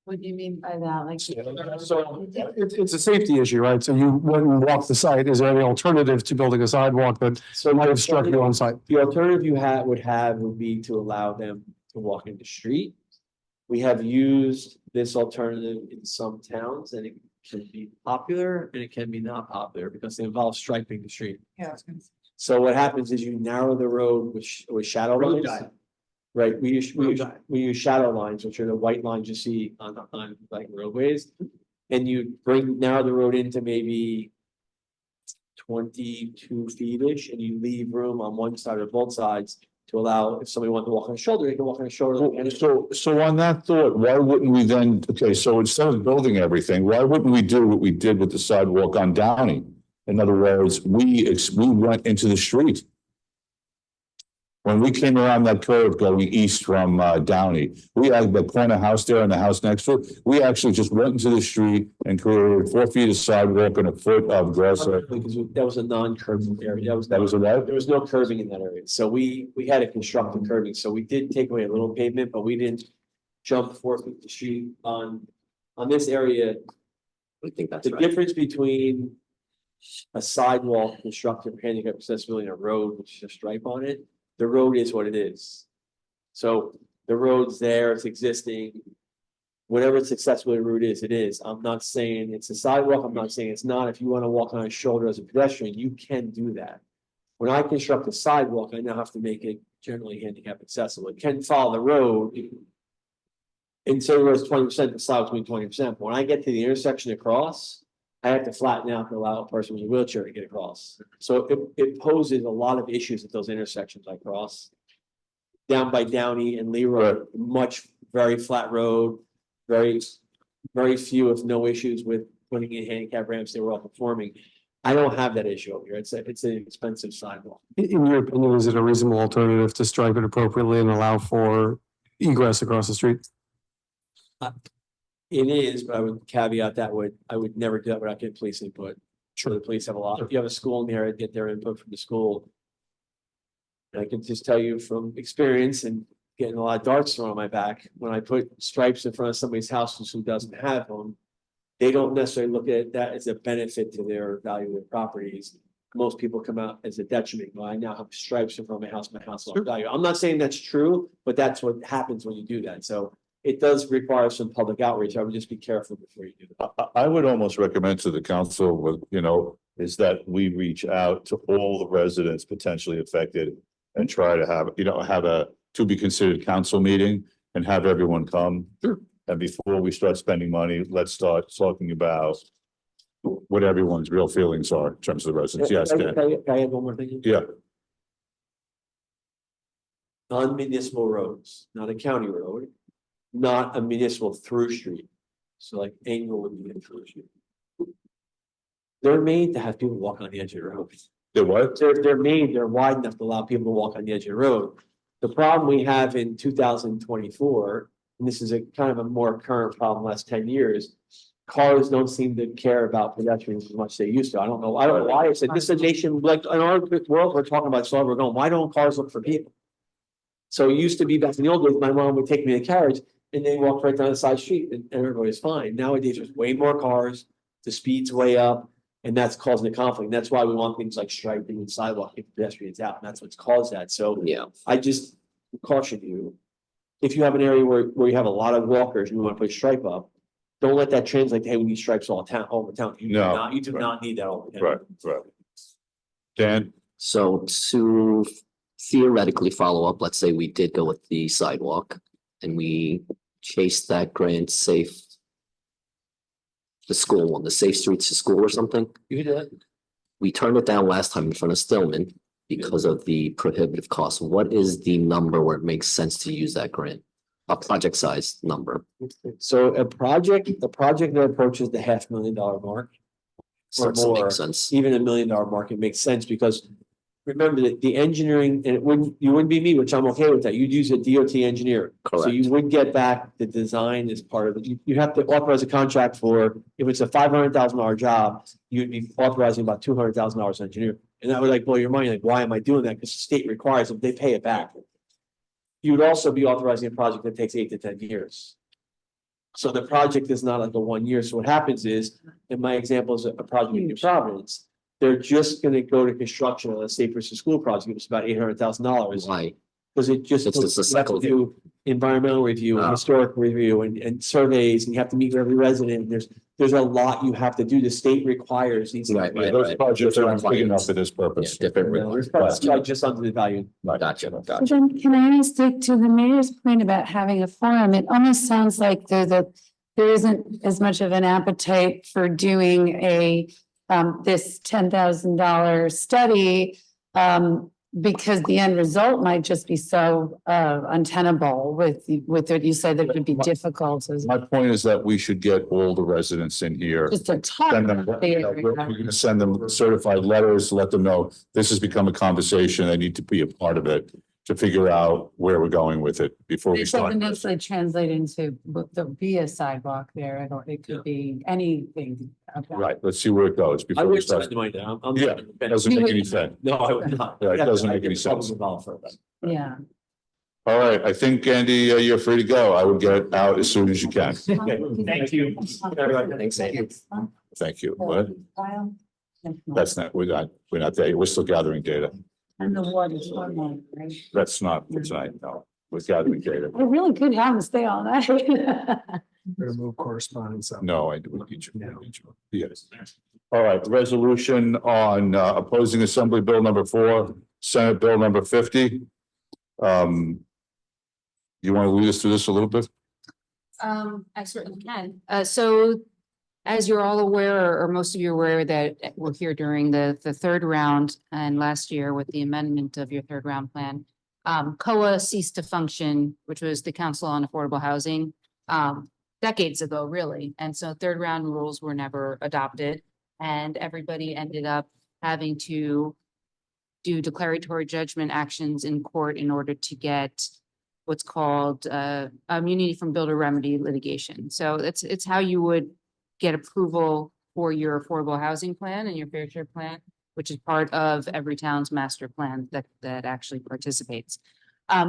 what do you mean by that? Like. So it's a safety issue, right? So you went and walked the site. Is there any alternative to building a sidewalk that might have struck you on site? The alternative you would be to allow them to walk in the street. We have used this alternative in some towns and it can be popular and it can be not popular because they involve striping the street. Yeah. So what happens is you narrow the road with shadow lines. Right, we use shadow lines, which are the white lines you see on like roadways. And you narrow the road into maybe 22 feet-ish and you leave room on one side or both sides to allow, if somebody wanted to walk on a shoulder, they can walk on a shoulder. And So on that thought, why wouldn't we then, okay, so instead of building everything, why wouldn't we do what we did with the sidewalk on Downey? In other words, we went into the street. When we came around that curve going east from Downey, we had the corner house there and the house next to it. We actually just went into the street and created 4 feet of sidewalk and a foot of grass. Because that was a non-curbing area. That was a what? There was no curbing in that area. So we had to construct the curbing. So we did take away a little pavement, but we didn't jump 4 feet the street on this area. I think that's The right. difference between a sidewalk constructed for handicap accessibility and a road, which is a stripe on it, the road is what it is. So the road's there, it's existing. Whatever its accessibility route is, it is. I'm not saying it's a sidewalk, I'm not saying it's not. If you want to walk on a shoulder as a pedestrian, you can do that. When I construct a sidewalk, I now have to make it generally handicap accessible. It can follow the road. And so it was 20%, the sidewalk's being 20%. When I get to the intersection across, I have to flatten out to allow a person with a wheelchair to get across. So it poses a lot of issues at those intersections I cross. Down by Downey and Leroy, much, very flat road, very few, if no issues with putting in handicap ramps, they were all performing. I don't have that issue over here. It's an expensive sidewalk. In your opinion, is it a reasonable alternative to stripe it appropriately and allow for egress across the street? It is, but I would caveat that I would never do that without getting police input. Sure, the police have a lot. If you have a school in the area, get their input from the school. And I can just tell you from experience and getting a lot of darts thrown on my back, when I put stripes in front of somebody's house who doesn't have them, they don't necessarily look at that as a benefit to their value of their properties. Most people come out as a detriment. Well, I now have stripes in front of my house lost value. I'm not saying that's true, but that's what happens when you do that. So it does require some public outreach. I would just be careful before you do that. I would almost recommend to the council with, is that we reach out to all the residents potentially affected and try to have a to be considered council meeting and have everyone come. Sure. And before we start spending money, let's start talking about what everyone's real feelings are in terms of the residents. Yes, Dan. Can I add one more thing? Yeah. Non-municipal roads, not a county road, not a municipal through street. So like Angle would be a through street. They're made to have people walk on the edge of the road. They're what? They're wide enough to allow people to walk on the edge of the road. The problem we have in 2024, and this is a kind of a more current problem last 10 years, cars don't seem to care about pedestrians as much as they used to. I don't know why. I said this is a nation, like in our world, we're talking about so we're going, why don't cars look for people? So it used to be back in the old days, my mom would take me in a carriage and they walked right down the side street and everybody's fine. Nowadays, there's way more cars, the speed's way up, and that's causing the conflict. And that's why we want things like striping and sidewalk, get pedestrians out, and that's what's caused that. So Yeah, I just caution you, if you have an area where you have a lot of walkers and you want to put stripe up, don't let that translate to, hey, we need stripes all over town. You do not need that all the time. Right. Dan? so to theoretically follow up, let's say we did go with the sidewalk and we chased that grant safe. The school one, the Safe Streets to School or something. You can do that. We turned it down last time in front of Stillman because of the prohibitive cost. What is the number where it makes sense to use that grant? A project size number. So a project that approaches the $500,000 mark, Starts to more. make sense. even $1 million mark, it makes sense because remember that the engineering, and you wouldn't be me, which I'm okay with that. You'd use a DOT engineer. So Correct. you would get back the design as part of it. You have to authorize a contract for, if it's a $500,000 job, you'd be authorizing about $200,000 engineer. And that would like blow your mind. Like, why am I doing that? Because the state requires them, they pay it back. You would also be authorizing a project that takes 8 to 10 years. So the project is not like a 1 year. So what happens is, in my example is a project in New Providence, they're just gonna go to construction on a Safe versus School project. It was about $800,000. Why? Because it just, It's just a you have to cycle. do environmental review and Ah. historic review and surveys, and you have to meet with every resident. There's a lot you have to do. The state requires these. Right, right, Those right. projects Different are big enough clients. for this purpose. Yeah, different There's requirements. probably just under the value. Gotcha, So gotcha. then, can I ask, to the mayor's point about having a forum, it almost sounds like there isn't as much of an appetite for doing this $10,000 study. because the end result might just be so untenable with it. You said that it would be difficult as My point is that we should get all the residents in here. just to talk Send them, about the we're area. gonna send them certified letters, to let them know this has become a conversation. They need to be a part of it to figure out where we're going with it before we It start. doesn't necessarily translate into, there'll be a sidewalk there. I don't, it could be anything. about- Right, let's see where it goes I before we would start. spend the money there. I'm Yeah, not a fan. doesn't make any sense. No, I would not. Yeah, it doesn't make any I'd sense. probably volunteer for that. Yeah. All right, I think, Andy, you're free to go. I would get out as soon as you can. Thank you. Thanks, Andy. Thank you. What? That's not, we're not there. We're still gathering data. And the water's one, right? That's not for tonight, no. We're gathering data. We really could have them stay all night. Remove correspondence. Up. No, I do. We need you. Yes. All right, resolution on opposing Assembly Bill number 4, Senate Bill number 50. You want to lead us through this a little bit? I certainly can. So as you're all aware, or most of you are aware that we're here during the third round and last year with the amendment of your third round plan. COA ceased to function, which was the Council on Affordable Housing, decades ago, really. And so third round rules were never adopted and everybody ended up having to do declaratory judgment actions in court in order to get what's called immunity from builder remedy litigation. So it's how you would get approval for your affordable housing plan and your fair share plan, which is part of every town's master plan that actually participates.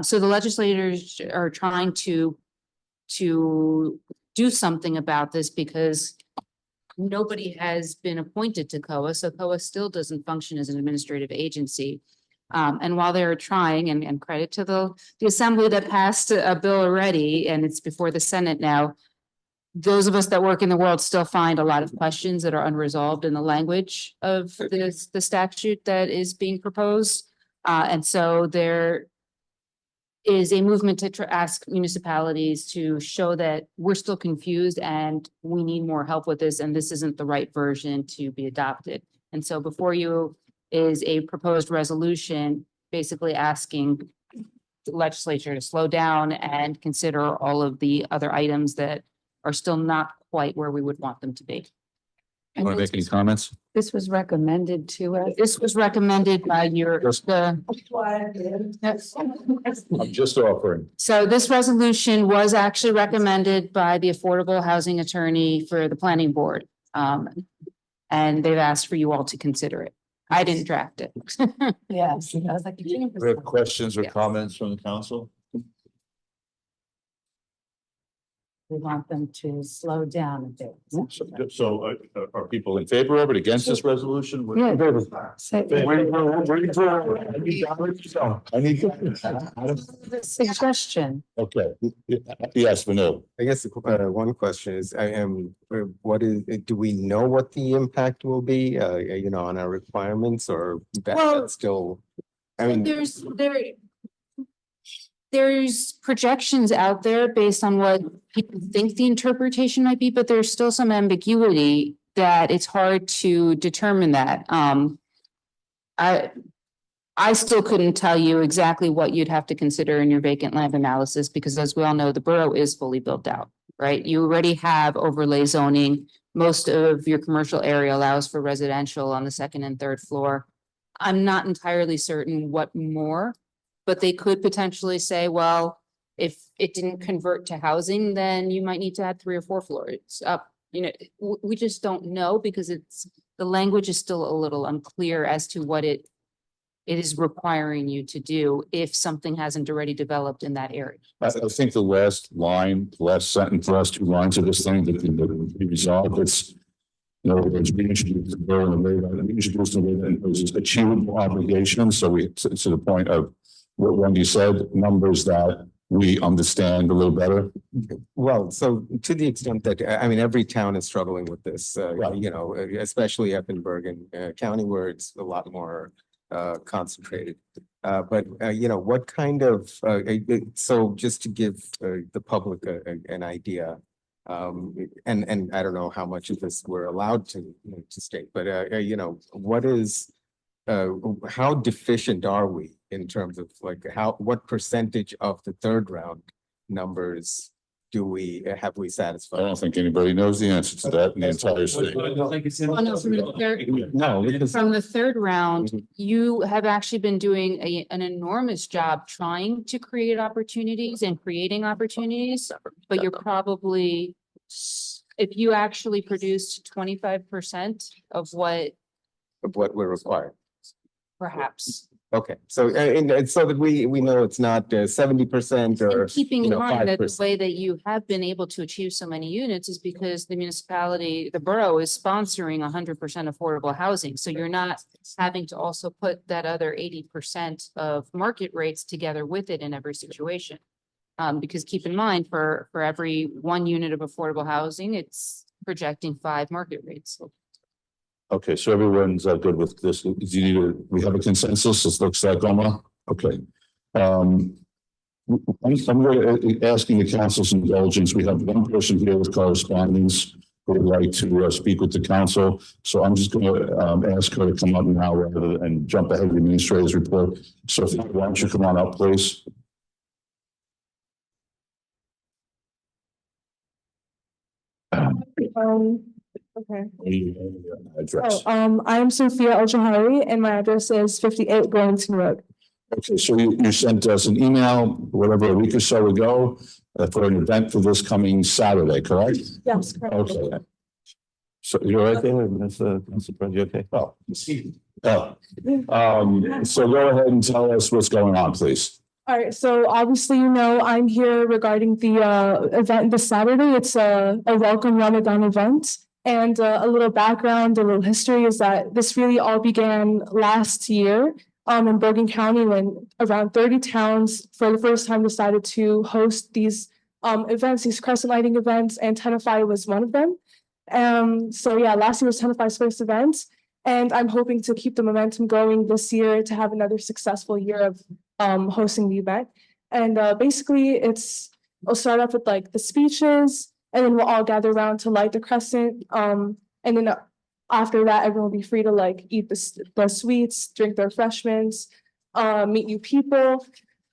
So the legislators are trying to do something about this because nobody has been appointed to COA, so COA still doesn't function as an administrative agency. And while they're trying, and credit to the assembly that passed a bill already, and it's before the Senate now, those of us that work in the world still find a lot of questions that are unresolved in the language of the statute that is being proposed. And so there is a movement to ask municipalities to show that we're still confused and we need more help with this, and this isn't the right version to be adopted. And so before you is a proposed resolution basically asking the legislature to slow down and consider all of the other items that are still not quite where we would want them to be. You want to make any comments? This was recommended to us. This was recommended by I'm just offering. So this resolution was actually recommended by the affordable housing attorney for the planning board. And they've asked for you all to consider it. I didn't draft it. Yes, I was like. We have questions or Yeah. comments from the council? We want them to slow down a bit. So are people in favor of it, against this resolution? Yeah. Say- I need. Suggestion. Okay, yes, Vanu. I guess one question is, what is, do we know what the impact will be, on our requirements, or Well, that's still? I mean, There's projections out there based on what people think the interpretation might be, but there's still some ambiguity that it's hard to determine that. I still couldn't tell you exactly what you'd have to consider in your vacant land analysis, because as we all know, the borough is fully built out, right? You already have overlay zoning. Most of your commercial area allows for residential on the second and third floor. I'm not entirely certain what more. But they could potentially say, well, if it didn't convert to housing, then you might need to add 3 or 4 floors up. We just don't know because the language is still a little unclear as to what it is requiring you to do if something hasn't already developed in that area. I think the last line, last sentence, last 2 lines of this thing that can be resolved, it's, in other words, we introduced the bill in a way that imposes achievable obligations. So to the point of what Wendy said, numbers that we understand a little better. well, so to the extent that, I mean, every town is struggling with this, especially up in Bergen County, where it's a lot more concentrated. But what kind of, so just to give the public an idea, and I don't know how much of this we're allowed to state, but what is how deficient are we in terms of like what percentage of the third round numbers have we I satisfied? don't think anybody knows the answer to that in the entire state. Oh, no, No, because from the third round, Mhm. you have actually been doing an enormous job trying to create opportunities and creating opportunities, but you're probably, if you actually produced 25% of what Of what we're required. perhaps. Okay, so and so that we know it's not 70% or And keeping you in know, mind that the 5%. way that you have been able to achieve so many units is because the municipality, the borough is sponsoring 100% affordable housing. So you're not having to also put that other 80% of market rates together with it in every situation. Because keep in mind, for every 1 unit of affordable housing, it's projecting 5 market rates. okay, so everyone's good with this. Do you need we have a consensus? This looks like Omar. Okay. I'm going to asking the council's indulgence. We have one person here with correspondence who would like to speak with the council. So I'm just going to ask her to come up now rather than jump ahead of the administrator's report. So why don't you come on up, please? Okay. Address. I'm Sophia El-Jahari and my address is 58 Burlington Road. Okay, so you sent us an email, whatever, a week or so ago, for an event for this coming Saturday, correct? Yes, correct. Okay. So you're right there, Mr. President, you okay? So go ahead and tell us what's going on, please. All right, so obviously, you know, I'm here regarding the event this Saturday. It's a welcome Ramadan event. And a little background, a little history is that this really all began last year in Bergen County when around 30 towns for the first time decided to host these events, these crescent lighting events, and Tenafly was one of them. So yeah, last year was Tenafly's first event, and I'm hoping to keep the momentum going this year to have another successful year of hosting the event. And basically it'll start off with like the speeches, and then we'll all gather around to light the crescent. And then after that, everyone will be free to like eat the sweets, drink the refreshments, meet new people.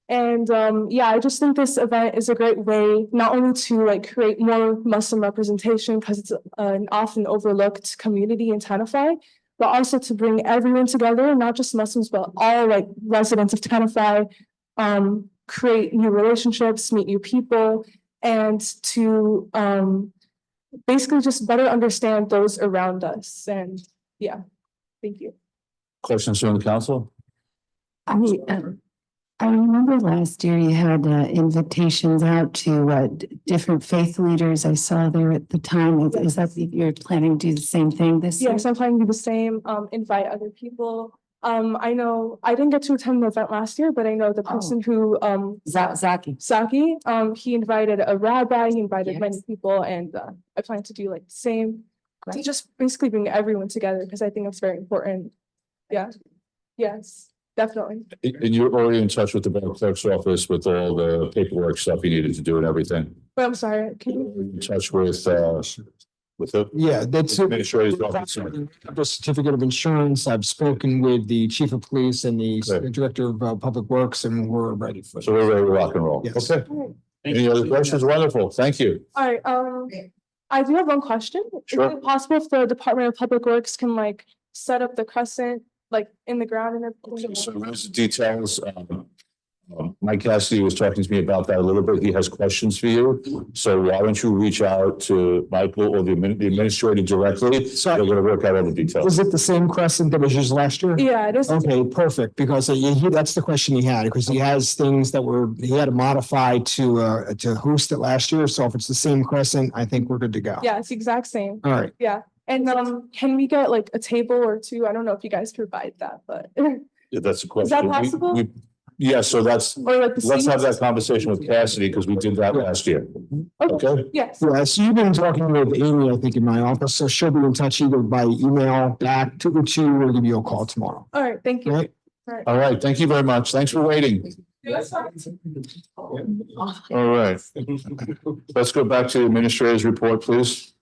And yeah, I just think this event is a great way not only to like create more Muslim representation because it's an often overlooked community in Tenafly, but also to bring everyone together, not just Muslims, but all like residents of Tenafly, create new relationships, meet new people, and to basically just better understand those around us. And yeah, thank you. Questions from the council? I remember last year you had invitations out to different faith leaders. I saw there at the time. Is that you're planning to do the same thing this year? Yes, I'm planning to do the same, invite other people. I know I didn't get to attend the event last year, but I know the person who Zaki. Saki, he invited a rabbi, he invited many Yes. people, and I plan to do like the same. To just basically bring everyone together because I think it's very important. Yeah. Yes, definitely. And you're already in touch with the borough clerk's office with all the paperwork stuff you needed to do and everything? But I'm sorry, can you? You're in touch with the Yeah, that's. administrator's office? The certificate of insurance. I've spoken with the chief of police and the Okay. director of public works, and we're ready for it. So we're ready to rock and roll. Yes. Okay. Any other questions? Wonderful. Thank you. All right, I do have one question. Sure. Is it possible if the Department of Public Works can like set up the crescent like in the ground and everything? So there's the details. Mike Cassidy was talking to me about that a little bit. He has questions for you. So why don't you reach out to Michael or the administrator directly? So- They're going to work out all the details. Was it the same crescent that was used last year? Yeah, it is. Okay, perfect, because that's the question he had, because he has things that he had to modify to host it last year. So if it's the same crescent, I think we're good to go. Yeah, it's the exact same. All right. Yeah, and can we get like a table or two? I don't know if you guys provide that, but Yeah, that's a question. Is that possible? Yeah, so that's, or like the. let's have that seats? conversation with Cassidy because we did that last year. Okay? Yes. Yeah, so you've been talking with Amy, I think, in my office, so she'll be in touch either by email back to you or give you a call tomorrow. All right, thank you. Right. All right. Thank you very much. Thanks for waiting. All right. Let's go back to the administrator's report, please.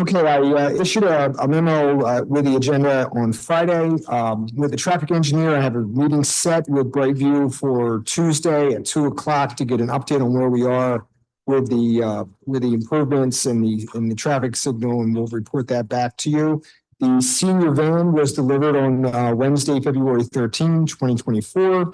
Okay, I issued a memo with the agenda on Friday. With the traffic engineer, I have a meeting set with Brightview for Tuesday at 2 o'clock to get an update on where we are with the improvements and the traffic signal, and we'll report that back to you. The senior van was delivered on Wednesday, February 13, 2024.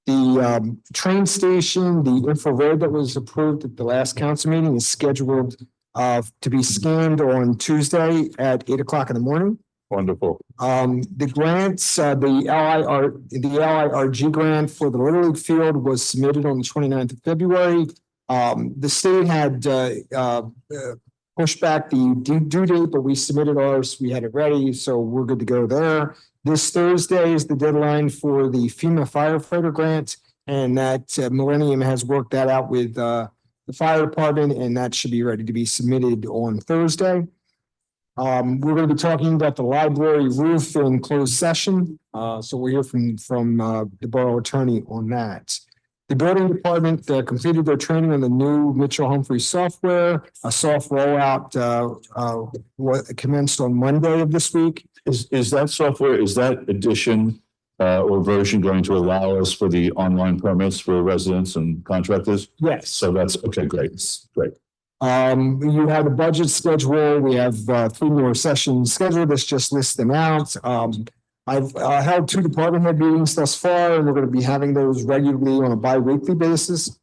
The train station, the infrared that was approved at the last council meeting is scheduled to be scanned on Tuesday at 8 o'clock in the morning. Wonderful. The grants, the LIRG grant for the Little League field was submitted on the 29th of February. The state had pushed back the due date, but we submitted ours. We had it ready, so we're good to go there. This Thursday is the deadline for the FEMA firefighter grant, and that Millennium has worked that out with the fire department, and that should be ready to be submitted on Thursday. We're going to be talking about the library roof in closed session. So we'll hear from the borough attorney on that. The building department completed their training on the new Mitchell Humphrey software. A soft rollout commenced on Monday of this week. Is that software, is that addition or version going to allow us for the online permits for residents and contractors? Yes. So that's, okay, great, great. You have a budget schedule. We have 3 more sessions scheduled. Let's just list them out. I've held 2 department head meetings thus far, and we're going to be having those regularly on a bi-weekly basis.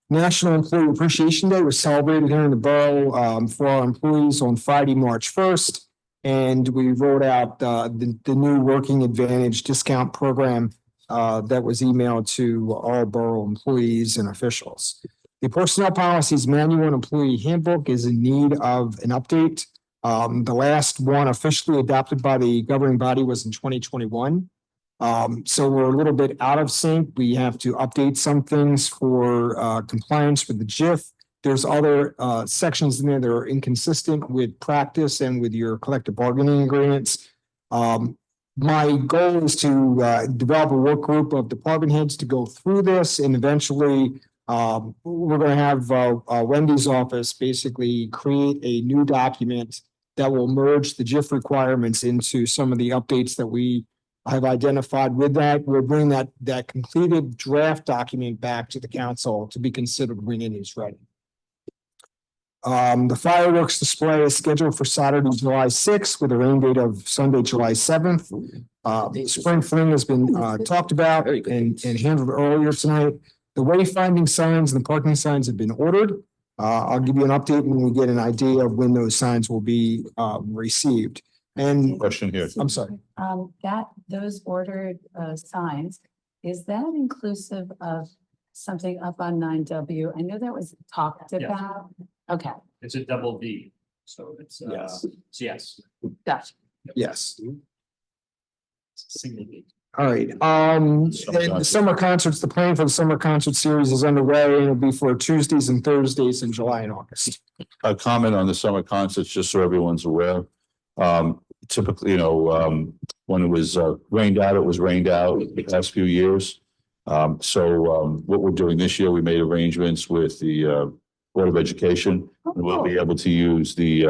National Employee Appreciation Day was celebrated here in the borough for our employees on Friday, March 1st. And we rolled out the new Working Advantage discount program that was emailed to all borough employees and officials. The Personnel Policies Manual and Employee Handbook is in need of an update. The last one officially adopted by the governing body was in 2021. So we're a little bit out of sync. We have to update some things for compliance with the JIF. There's other sections in there that are inconsistent with practice and with your collective bargaining agreements. My goal is to develop a work group of department heads to go through this, and eventually we're going to have Wendy's office basically create a new document that will merge the JIF requirements into some of the updates that we have identified. With that, we'll bring that completed draft document back to the council to be considered when it is ready. The fireworks display is scheduled for Saturday, July 6th, with a rain date of Sunday, July 7th. Spring fling has been talked about and handled earlier tonight. The wayfinding signs and the parking signs have been ordered. I'll give you an update when we get an idea of when those signs will be received. And Question here. I'm sorry. Those ordered signs, is that inclusive of something up on 9W? I know that was talked about. Okay, It's a double V, so it's, Yes. yes, gotcha. Yes. single V. All right. And the summer concerts, the plan for the summer concert series is underway, and it'll be for Tuesdays and Thursdays in July and August. A comment on the summer concerts, just so everyone's aware. Typically, when it was rained out, it was rained out the past few years. So what we're doing this year, we made arrangements with the Board of Education. And we'll be able to use the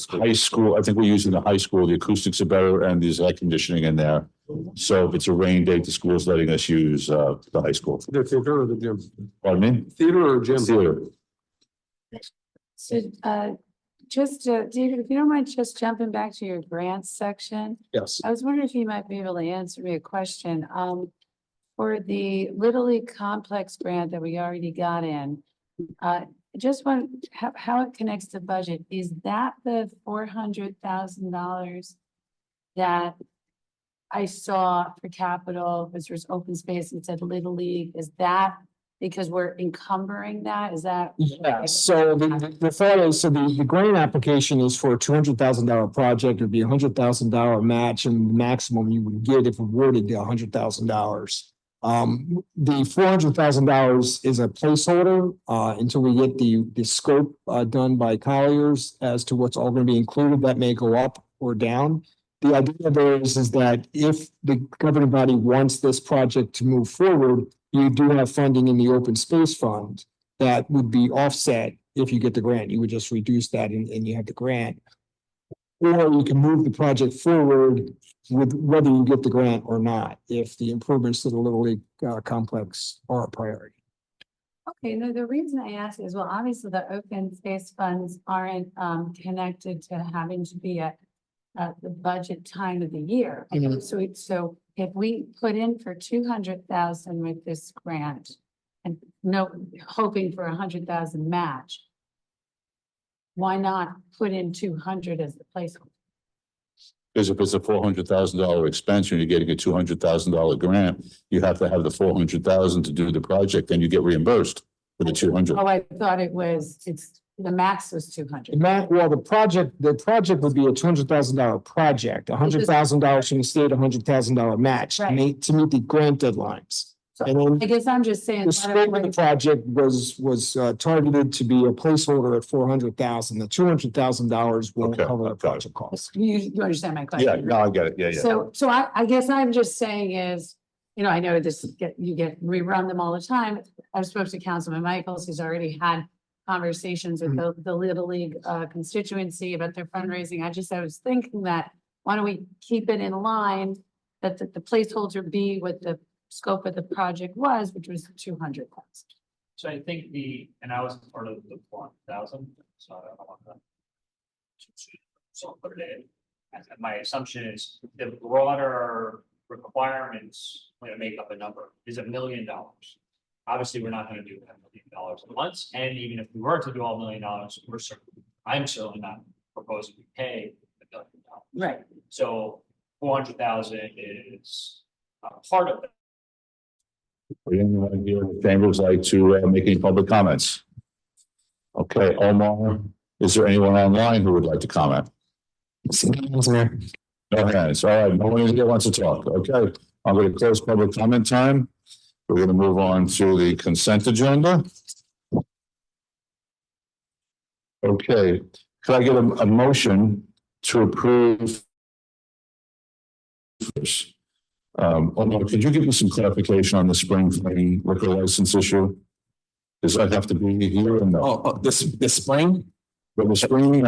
high school. I think we're using the high school. The acoustics are better and there's air conditioning in there. So if it's a rain date, the school's letting us use the high school. The theater or the gym? Pardon me? Theater or gym? Theater. So just David, if you don't mind just jumping back to your grants section. Yes. I was wondering if you might be able to answer me a question. For the Little League Complex grant that we already got in, just want how it connects to budget. Is that the $400,000 that I saw for capital, because there's open space and it said Little League? Is that because we're encumbering that? Is that? Yeah, so the thought is, so the grant application is for a $200,000 project. It'd be $100,000 match, and the maximum you would get if awarded the $100,000. The $400,000 is a placeholder until we get the scope done by Colliers as to what's all going to be included. That may go up or down. The idea there is that if the governing body wants this project to move forward, you do have funding in the open space fund that would be offset if you get the grant, you would just reduce that and you have the grant. Or you can move the project forward with whether you get the grant or not, if the improvements to the Little League complex are a priority. Okay, no, the reason I ask is, well, obviously the open space funds aren't connected to having to be at the budget time of the year. Mhm. So if we put in for 200,000 with this grant and no, hoping for 100,000 match, why not put in 200 as the placeholder? Because if it's a $400,000 expense and you're getting a $200,000 grant, you have to have the 400,000 to do the project, and you get reimbursed for the 200. Oh, I thought it was, the max was 200. Well, the project would be a $200,000 project, $100,000 from the state, $100,000 match to Right. meet the grant deadlines. So And then I guess I'm just saying. the scope of the project was targeted to be a placeholder at 400,000. The $200,000 won't Okay, cover the okay. project costs. You understand my question? Yeah, no, I get it. Yeah, yeah. So I guess I'm just saying is, I know you get rerun them all the time. I spoke to Councilman Michaels, who's already had conversations with the Little League constituency about their fundraising. I was thinking that, why don't we keep it in line that the placeholder be what the scope of the project was, which was 200,000. So I think and I was part of the 1,000, so I don't want to. So put it in. And my assumption is the broader requirements, I'm gonna make up a number, is $1 million. Obviously, we're not gonna do $1 million at once, and even if we were to do all $1 million, I'm certainly not proposing we pay $1 million. Right. So 400,000 is part of it. Would anyone here in the chambers like to make any public comments? Okay, Omar, is there anyone online who would like to comment? No hands. All right, no one in here wants to talk. Okay, I'm going to close public comment time. We're going to move on to the consent agenda. Okay, could I get a motion to approve? Omar, could you give me some clarification on the spring fling liquor license issue? Does that have to be here or no? This spring? But the spring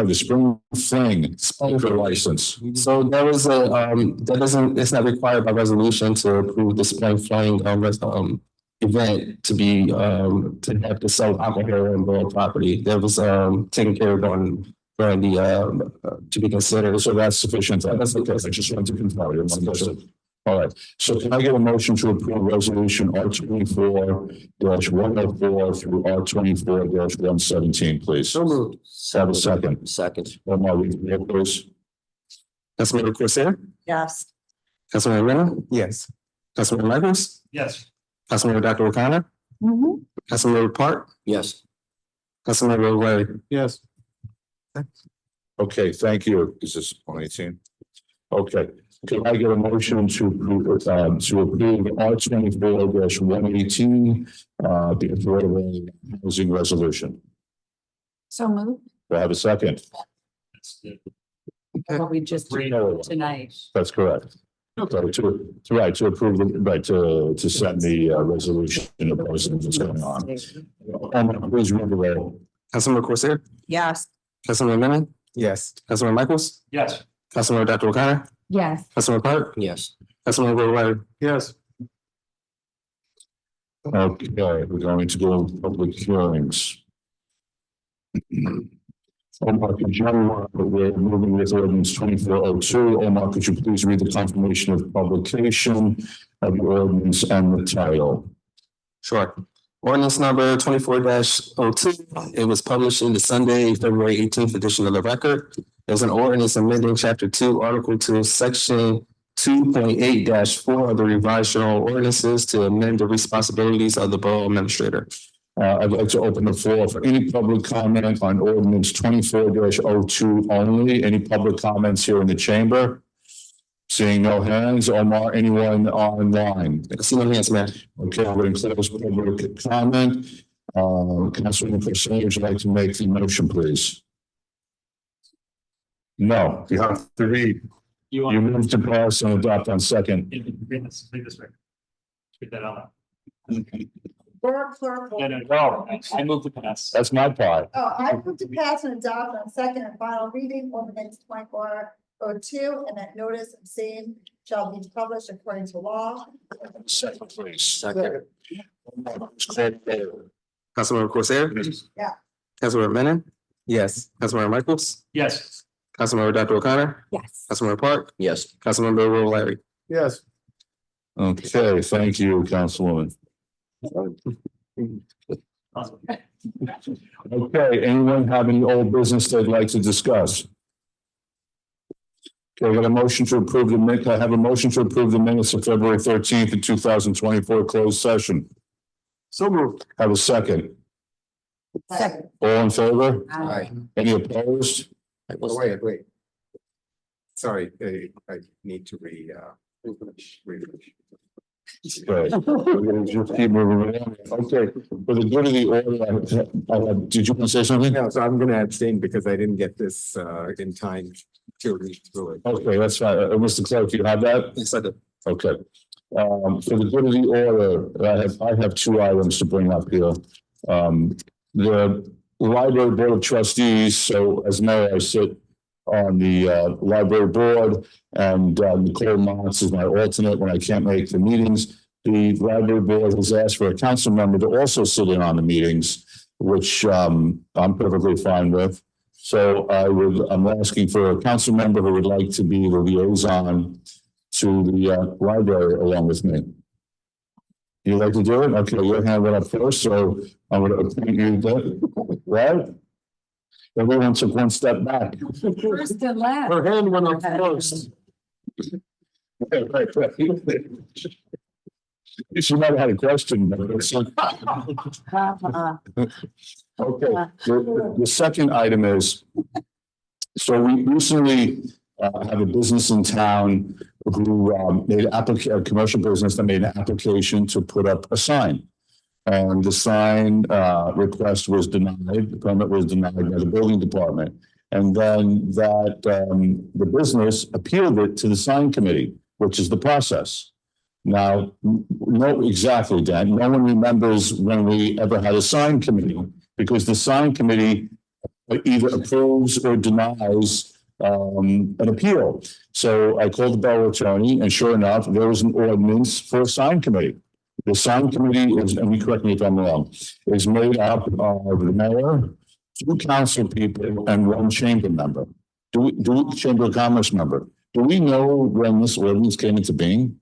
fling liquor license. So there was it's not required by resolution to approve the spring fling event to be to have to sell alcohol on borough property. That was taken care of during the to be considered. So that's sufficient. That's okay. I just wanted to confirm. All right. So can I get a motion to approve resolution R24-104 through R24-117, please? So moved. Have a second. Second. Omar, read the roll, please. Councilmember Corsair? Yes. Councilmember Renner? Yes. Councilmember Michaels? Yes. Councilmember Dr. O'Connor? Councilmember Park? Yes. Councilmember O'Reilly? Yes. Okay, thank you. Is this 118? Okay. Can I get a motion to approve R24-118, the affordable housing resolution? So moved. Do I have a second? What we just did No. tonight. That's correct. Okay, to approve, to send the resolution of what's going on. Please read the roll. Councilmember Corsair? Yes. Councilmember Renner? Yes. Councilmember Michaels? Yes. Councilmember Dr. O'Connor? Yes. Councilmember Park? Yes. Councilmember O'Reilly? Yes. Okay, we're going to go to public hearings. Omar, could you, we're moving with ordinance 2402. Omar, could you please read the confirmation of publication of the ordinance and the title? Sure. Ordinance number 24-02. It was published in the Sunday, February 18th edition of the record. There's an ordinance amending chapter 2, article 2, section 2.8-4 of the revised general ordinances to amend the responsibilities of the borough administrator. I'd like to open the floor for any public comment on ordinance 24-02 only. Any public comments here in the chamber? Seeing no hands. Omar, anyone online? I see no hands, man. Okay, we're going to close public comment. Councilman Corsair, would you like to make the motion, please? No, you have to read. You You want move to pass and adopt on second. to read this record? Read that out loud. Borough clerk. will- No, I move to pass. that's my part. Oh, I move to pass and adopt on second and final reading ordinance 2402, and that notice of same shall be published according to law. Second, please. Second. Councilmember Corsair? Yeah. Councilmember Menon? Yes. Councilmember Michaels? Yes. Councilmember Dr. O'Connor? Yes. Councilmember Park? Yes. Councilmember Will Larry? Yes. Okay, thank you, Councilwoman. Okay, anyone have any old business they'd like to discuss? Okay, I got a motion to approve the minute. I have a motion to approve the minutes of February 13th, 2024 closed session. So moved. Have a second. Second. All in favor? Aye. Any opposed? Oh, wait. Sorry, I need to refresh. Okay. We're gonna just keep moving along. Okay, for the good of the order, did you want to say something? No, so I'm gonna abstain because I didn't get this in time to read through it. Okay, that's fine. Mr. Clerk, do you have that? Yes, I do. Okay. For the good of the order, I have two items to bring up here. The library board of trustees, so as mayor, I sit on the library board, and Nicole Motz is my alternate when I can't make the meetings. The library board has asked for a council member to also sit in on the meetings, which I'm perfectly fine with. So I'm asking for a council member who would like to be the liaison to the library along with me. You'd like to do it? Okay, your hand went up first, so I'm going to appoint you, right? Everyone took one step back. First and last. Her hand went up first. Right. She might have had a question. But okay, the second item is, so we recently have a business in town who made a commercial business that made an application to put up a sign. And the sign request was denied, the permit was denied by the building department. And then the business appealed it to the sign committee, which is the process. Now, no, exactly, Dan. No one remembers when we ever had a sign committee, because the sign committee either approves or denies an appeal. So I called the borough attorney, and sure enough, there was an ordinance for a sign committee. The sign committee is, and correct me if I'm wrong, is made up of the mayor, 2 council people, and 1 chamber member. Chamber of Commerce member. Do we know when this ordinance came into being?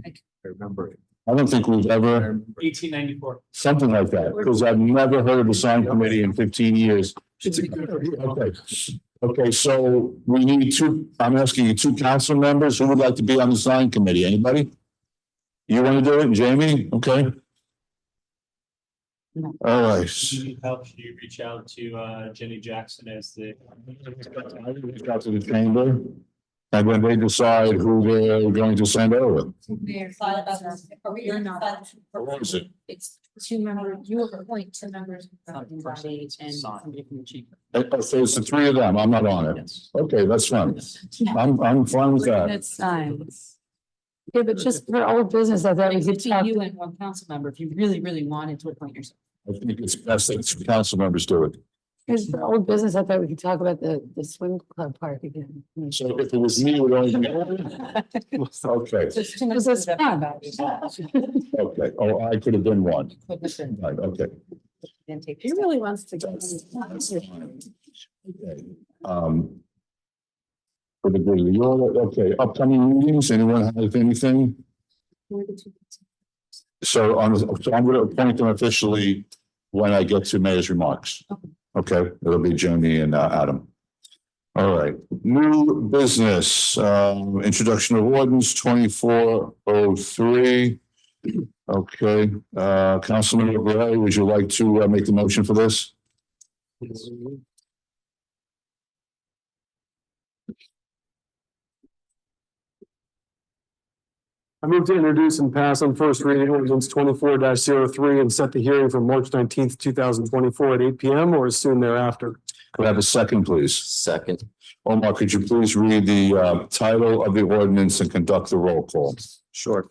I remember it. I don't think we've ever, 1894. something like that, because I've never heard of a sign committee in 15 years. Okay, so we need 2, I'm asking you 2 council members who would like to be on the sign committee. Anybody? You want to do it, Jamie? Okay. All right. If you need help, you reach out to Jenny Jackson as the. I will reach out to the chamber, and when they decide who they're going to send over. You're not. What is it? It's 2 members, you appoint 2 members from the body and somebody from the chief. So it's the 3 of them. I'm not on it. Yes. Okay, that's fine. I'm fine with that. It's signs. Yeah, but just for old business, I thought we could talk. You and 1 council member, if you really, really wanted to appoint yourself. I think it's best that 2 council members do it. Because for old business, I thought we could talk about the swim club park again. So if it was me, it would only be. Okay, Because it's fun. okay. Oh, I could have been one. Right, okay. He really wants to go. Okay. For the good of the order, okay, upcoming meetings, anyone have anything? So I'm going to appoint them officially when I get to mayor's remarks. Okay, it'll be Jamie and Adam. All right, new business, introduction of ordinance 2403. Okay, Councilman Gray, would you like to make the motion for this? I move to introduce and pass on first reading ordinance 24-03 and set the hearing for March 19th, 2024 at 8 p.m. or as soon thereafter. Could I have a second, please? Second. Omar, could you please read the title of the ordinance and conduct the roll call? Sure.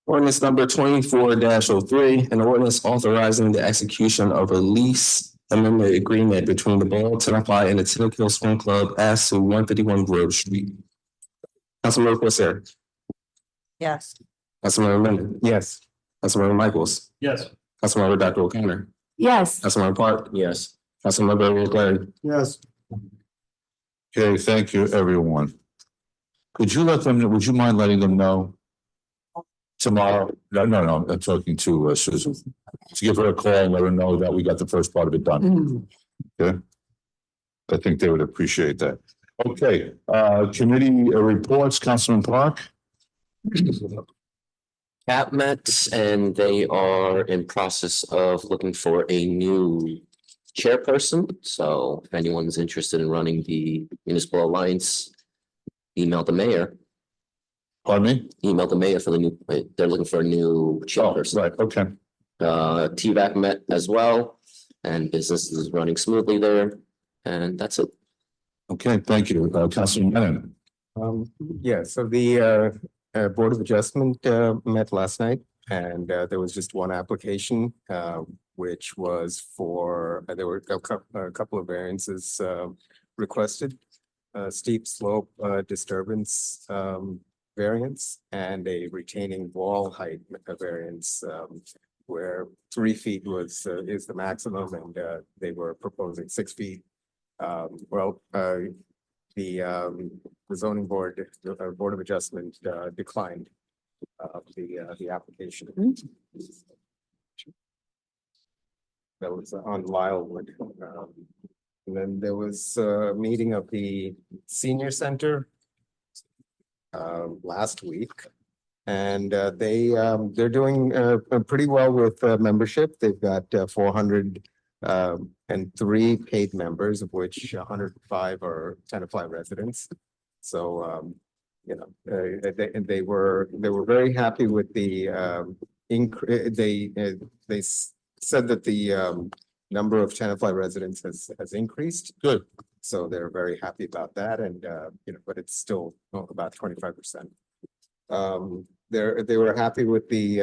Ordinance number 24-03, an ordinance authorizing the execution of a lease amendment agreement between the Borough of Tenafly and the Tenafly Swim Club as to 151 Grove Street. Councilmember Corsair. Yes. Councilmember Bennett. Yes. Councilmember Michaels. Yes. Councilmember Dr. O'Connor. Yes. Councilmember Park. Yes. Councilmember Larry. Yes. Okay, thank you, everyone. Would you mind letting them know tomorrow? No, I'm talking to Susan. To give her a call and let her know that we got the first part of it done. Okay? I think they would appreciate that. Okay, committee reports, Councilman Park. CAP met and they are in process of looking for a new chairperson. So if anyone's interested in running the municipal alliance, email the mayor. Pardon me? Email the mayor for the new, they're looking for a new chairperson. Right, okay. TVAC met as well and business is running smoothly there. And that's it. Okay, thank you. Councilman Menon. Yeah, so the Board of Adjustment met last night and there was just one application, which was for, there were a couple of variances requested. Steep slope disturbance variance and a retaining wall height variance where 3 feet is the maximum and they were proposing 6 feet. The zoning board, Board of Adjustment declined the application. That was on Lylewood. And then there was a meeting of the senior center last week. And they're doing pretty well with membership. They've got 403 paid members, of which 105 are Tenafly residents. So they were very happy with the they said that the number of Tenafly residents has increased. Good. So they're very happy about that, and but it's still about 25%. They were happy with the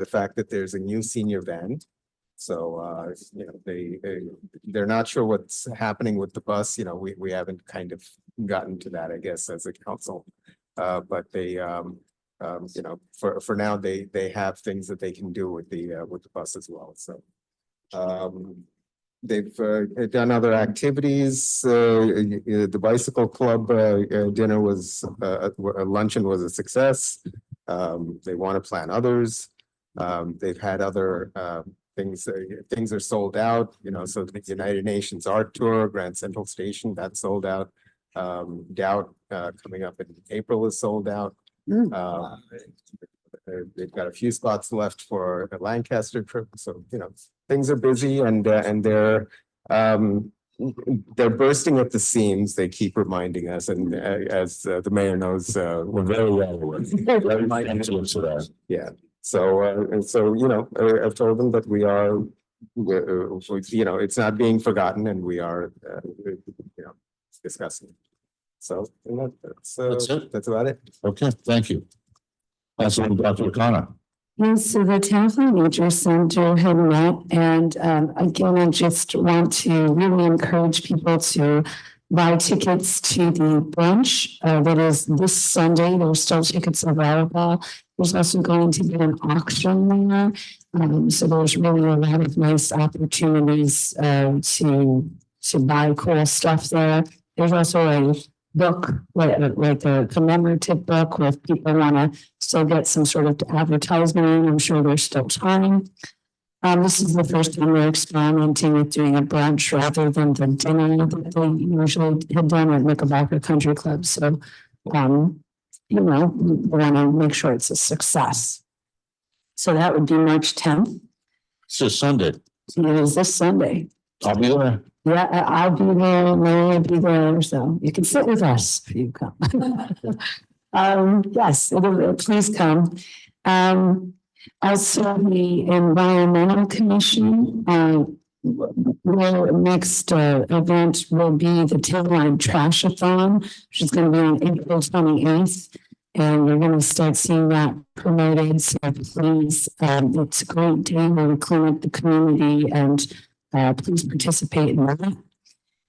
fact that there's a new senior van. So they're not sure what's happening with the bus. We haven't kind of gotten to that, I guess, as a council. But they for now they have things that they can do with the bus as well. So they've done other activities. The bicycle club dinner was luncheon was a success. They want to plan others. They've had other things are sold out, so the United Nations Art Tour, Grand Central Station, that's sold out. Doubt coming up in April is sold out. They've got a few spots left for a Lancaster trip, so things are busy and they're bursting at the seams. They keep reminding us, and as the mayor knows, we're very well aware. Yeah. So I've told them that we are, it's not being forgotten, and we are, discussing. So that's it. That's about it. Okay, thank you. Councilman Dr. O'Connor. Yes, so the Tenafly Nature Center had met, and again, I just want to really encourage people to buy tickets to the brunch that is this Sunday. There's still tickets available. There's also going to be an auction there. So there's really a lot of nice opportunities to buy cool stuff there. There's also a book, like a commemorative book, where if people want to still get some sort of advertisement in. I'm sure there's still time. This is the first time we're experimenting with doing a brunch rather than the dinner that they usually had done at Knickerbocker Country Club. So, we want to make sure it's a success. So that would be March 10th. It's this Sunday. It is this Sunday. I'll be there. Yeah, I'll be there, Mary will be there, so you can sit with us if you come. Yes, please come. Also, the Environmental Commission, their next event will be the Tenafly Trash-a-thon, which is going to be on April 28th. And you're gonna start seeing that promoted, so please, it's a great day where we clean up the community and please participate in that.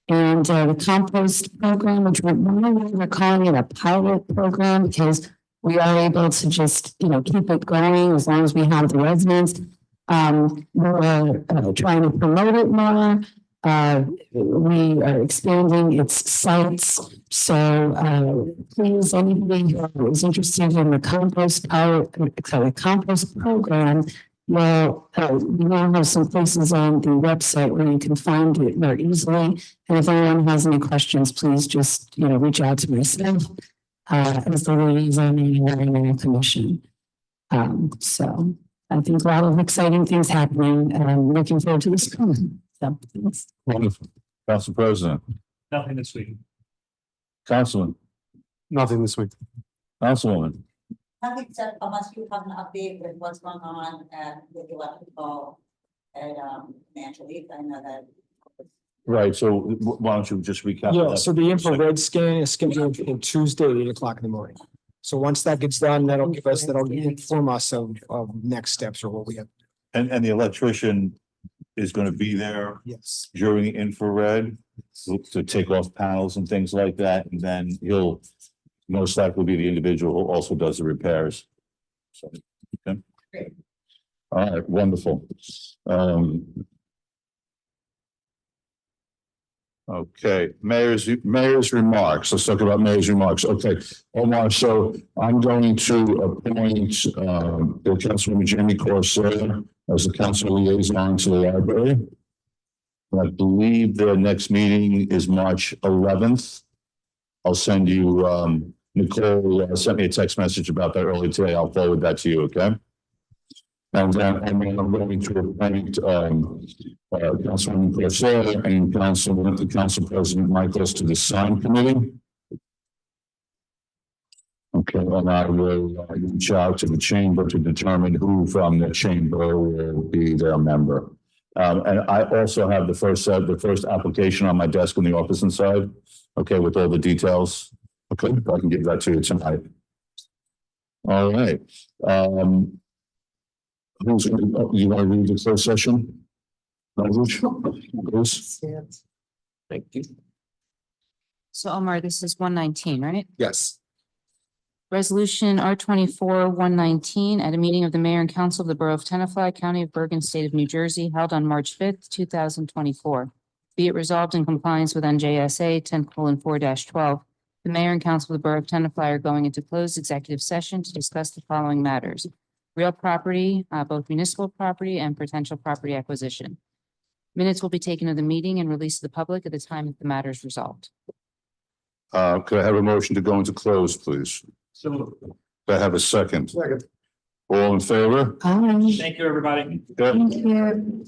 And the compost program, which we're calling it a pilot program because we are able to just, keep it going as long as we have the residents. We're trying to promote it more. We are expanding its sites. So please, anybody who is interested in the compost program, well, we now have some places on the website where you can find it more easily. And if anyone has any questions, please just, reach out to myself as the liaison in the Environmental Commission. So I think a lot of exciting things happening, and I'm looking forward to this coming. So thanks. Wonderful. Council President, Nothing this week. Councilman, Nothing this week. Councilwoman. Nothing except unless you have an update with what's going on with the electrical and financial aid, I know that. Right, so why don't you just recap? Yeah, that? so the infrared scan is scheduled for Tuesday at 8 o'clock in the morning. So once that gets done, that'll inform us of next steps or what we have. And the electrician is going to be there Yes. during the infrared to take off panels and things like that, and then he'll most likely be the individual who also does the repairs. So, okay. All right, wonderful. Okay, mayor's remarks. Let's talk about mayor's remarks. Okay, Omar, so I'm going to appoint Councilwoman Jamie Corsair as the council liaison to the library. I believe their next meeting is March 11th. I'll send you, Nicole sent me a text message about that earlier today. I'll forward that to you, okay? And then I'm going to appoint Councilwoman Corsair and Council President Michaels to the sign committee. Okay, and I will reach out to the chamber to determine who from the chamber will be their member. And I also have the first application on my desk in the office inside. Okay, with all the details. Okay, I can give that to you tonight. All right. You want to read the closed session? Bruce? Thank you. So Omar, this is 119, right? Yes. Resolution R 24-119 at a meeting of the mayor and council of the borough of Tenafly, county of Bergen, state of New Jersey, held on March 5th, 2024. Be it resolved in compliance with NJSA 10:4-12, the mayor and council of the borough of Tenafly are going into closed executive session to discuss the following matters: real property, both municipal property and potential property acquisition. Minutes will be taken of the meeting and released to the public at the time that the matter is resolved. Could I have a motion to go into close, please? So, Could I have a second? Second. All in favor? Hi. thank you, everybody. Good. Thank you.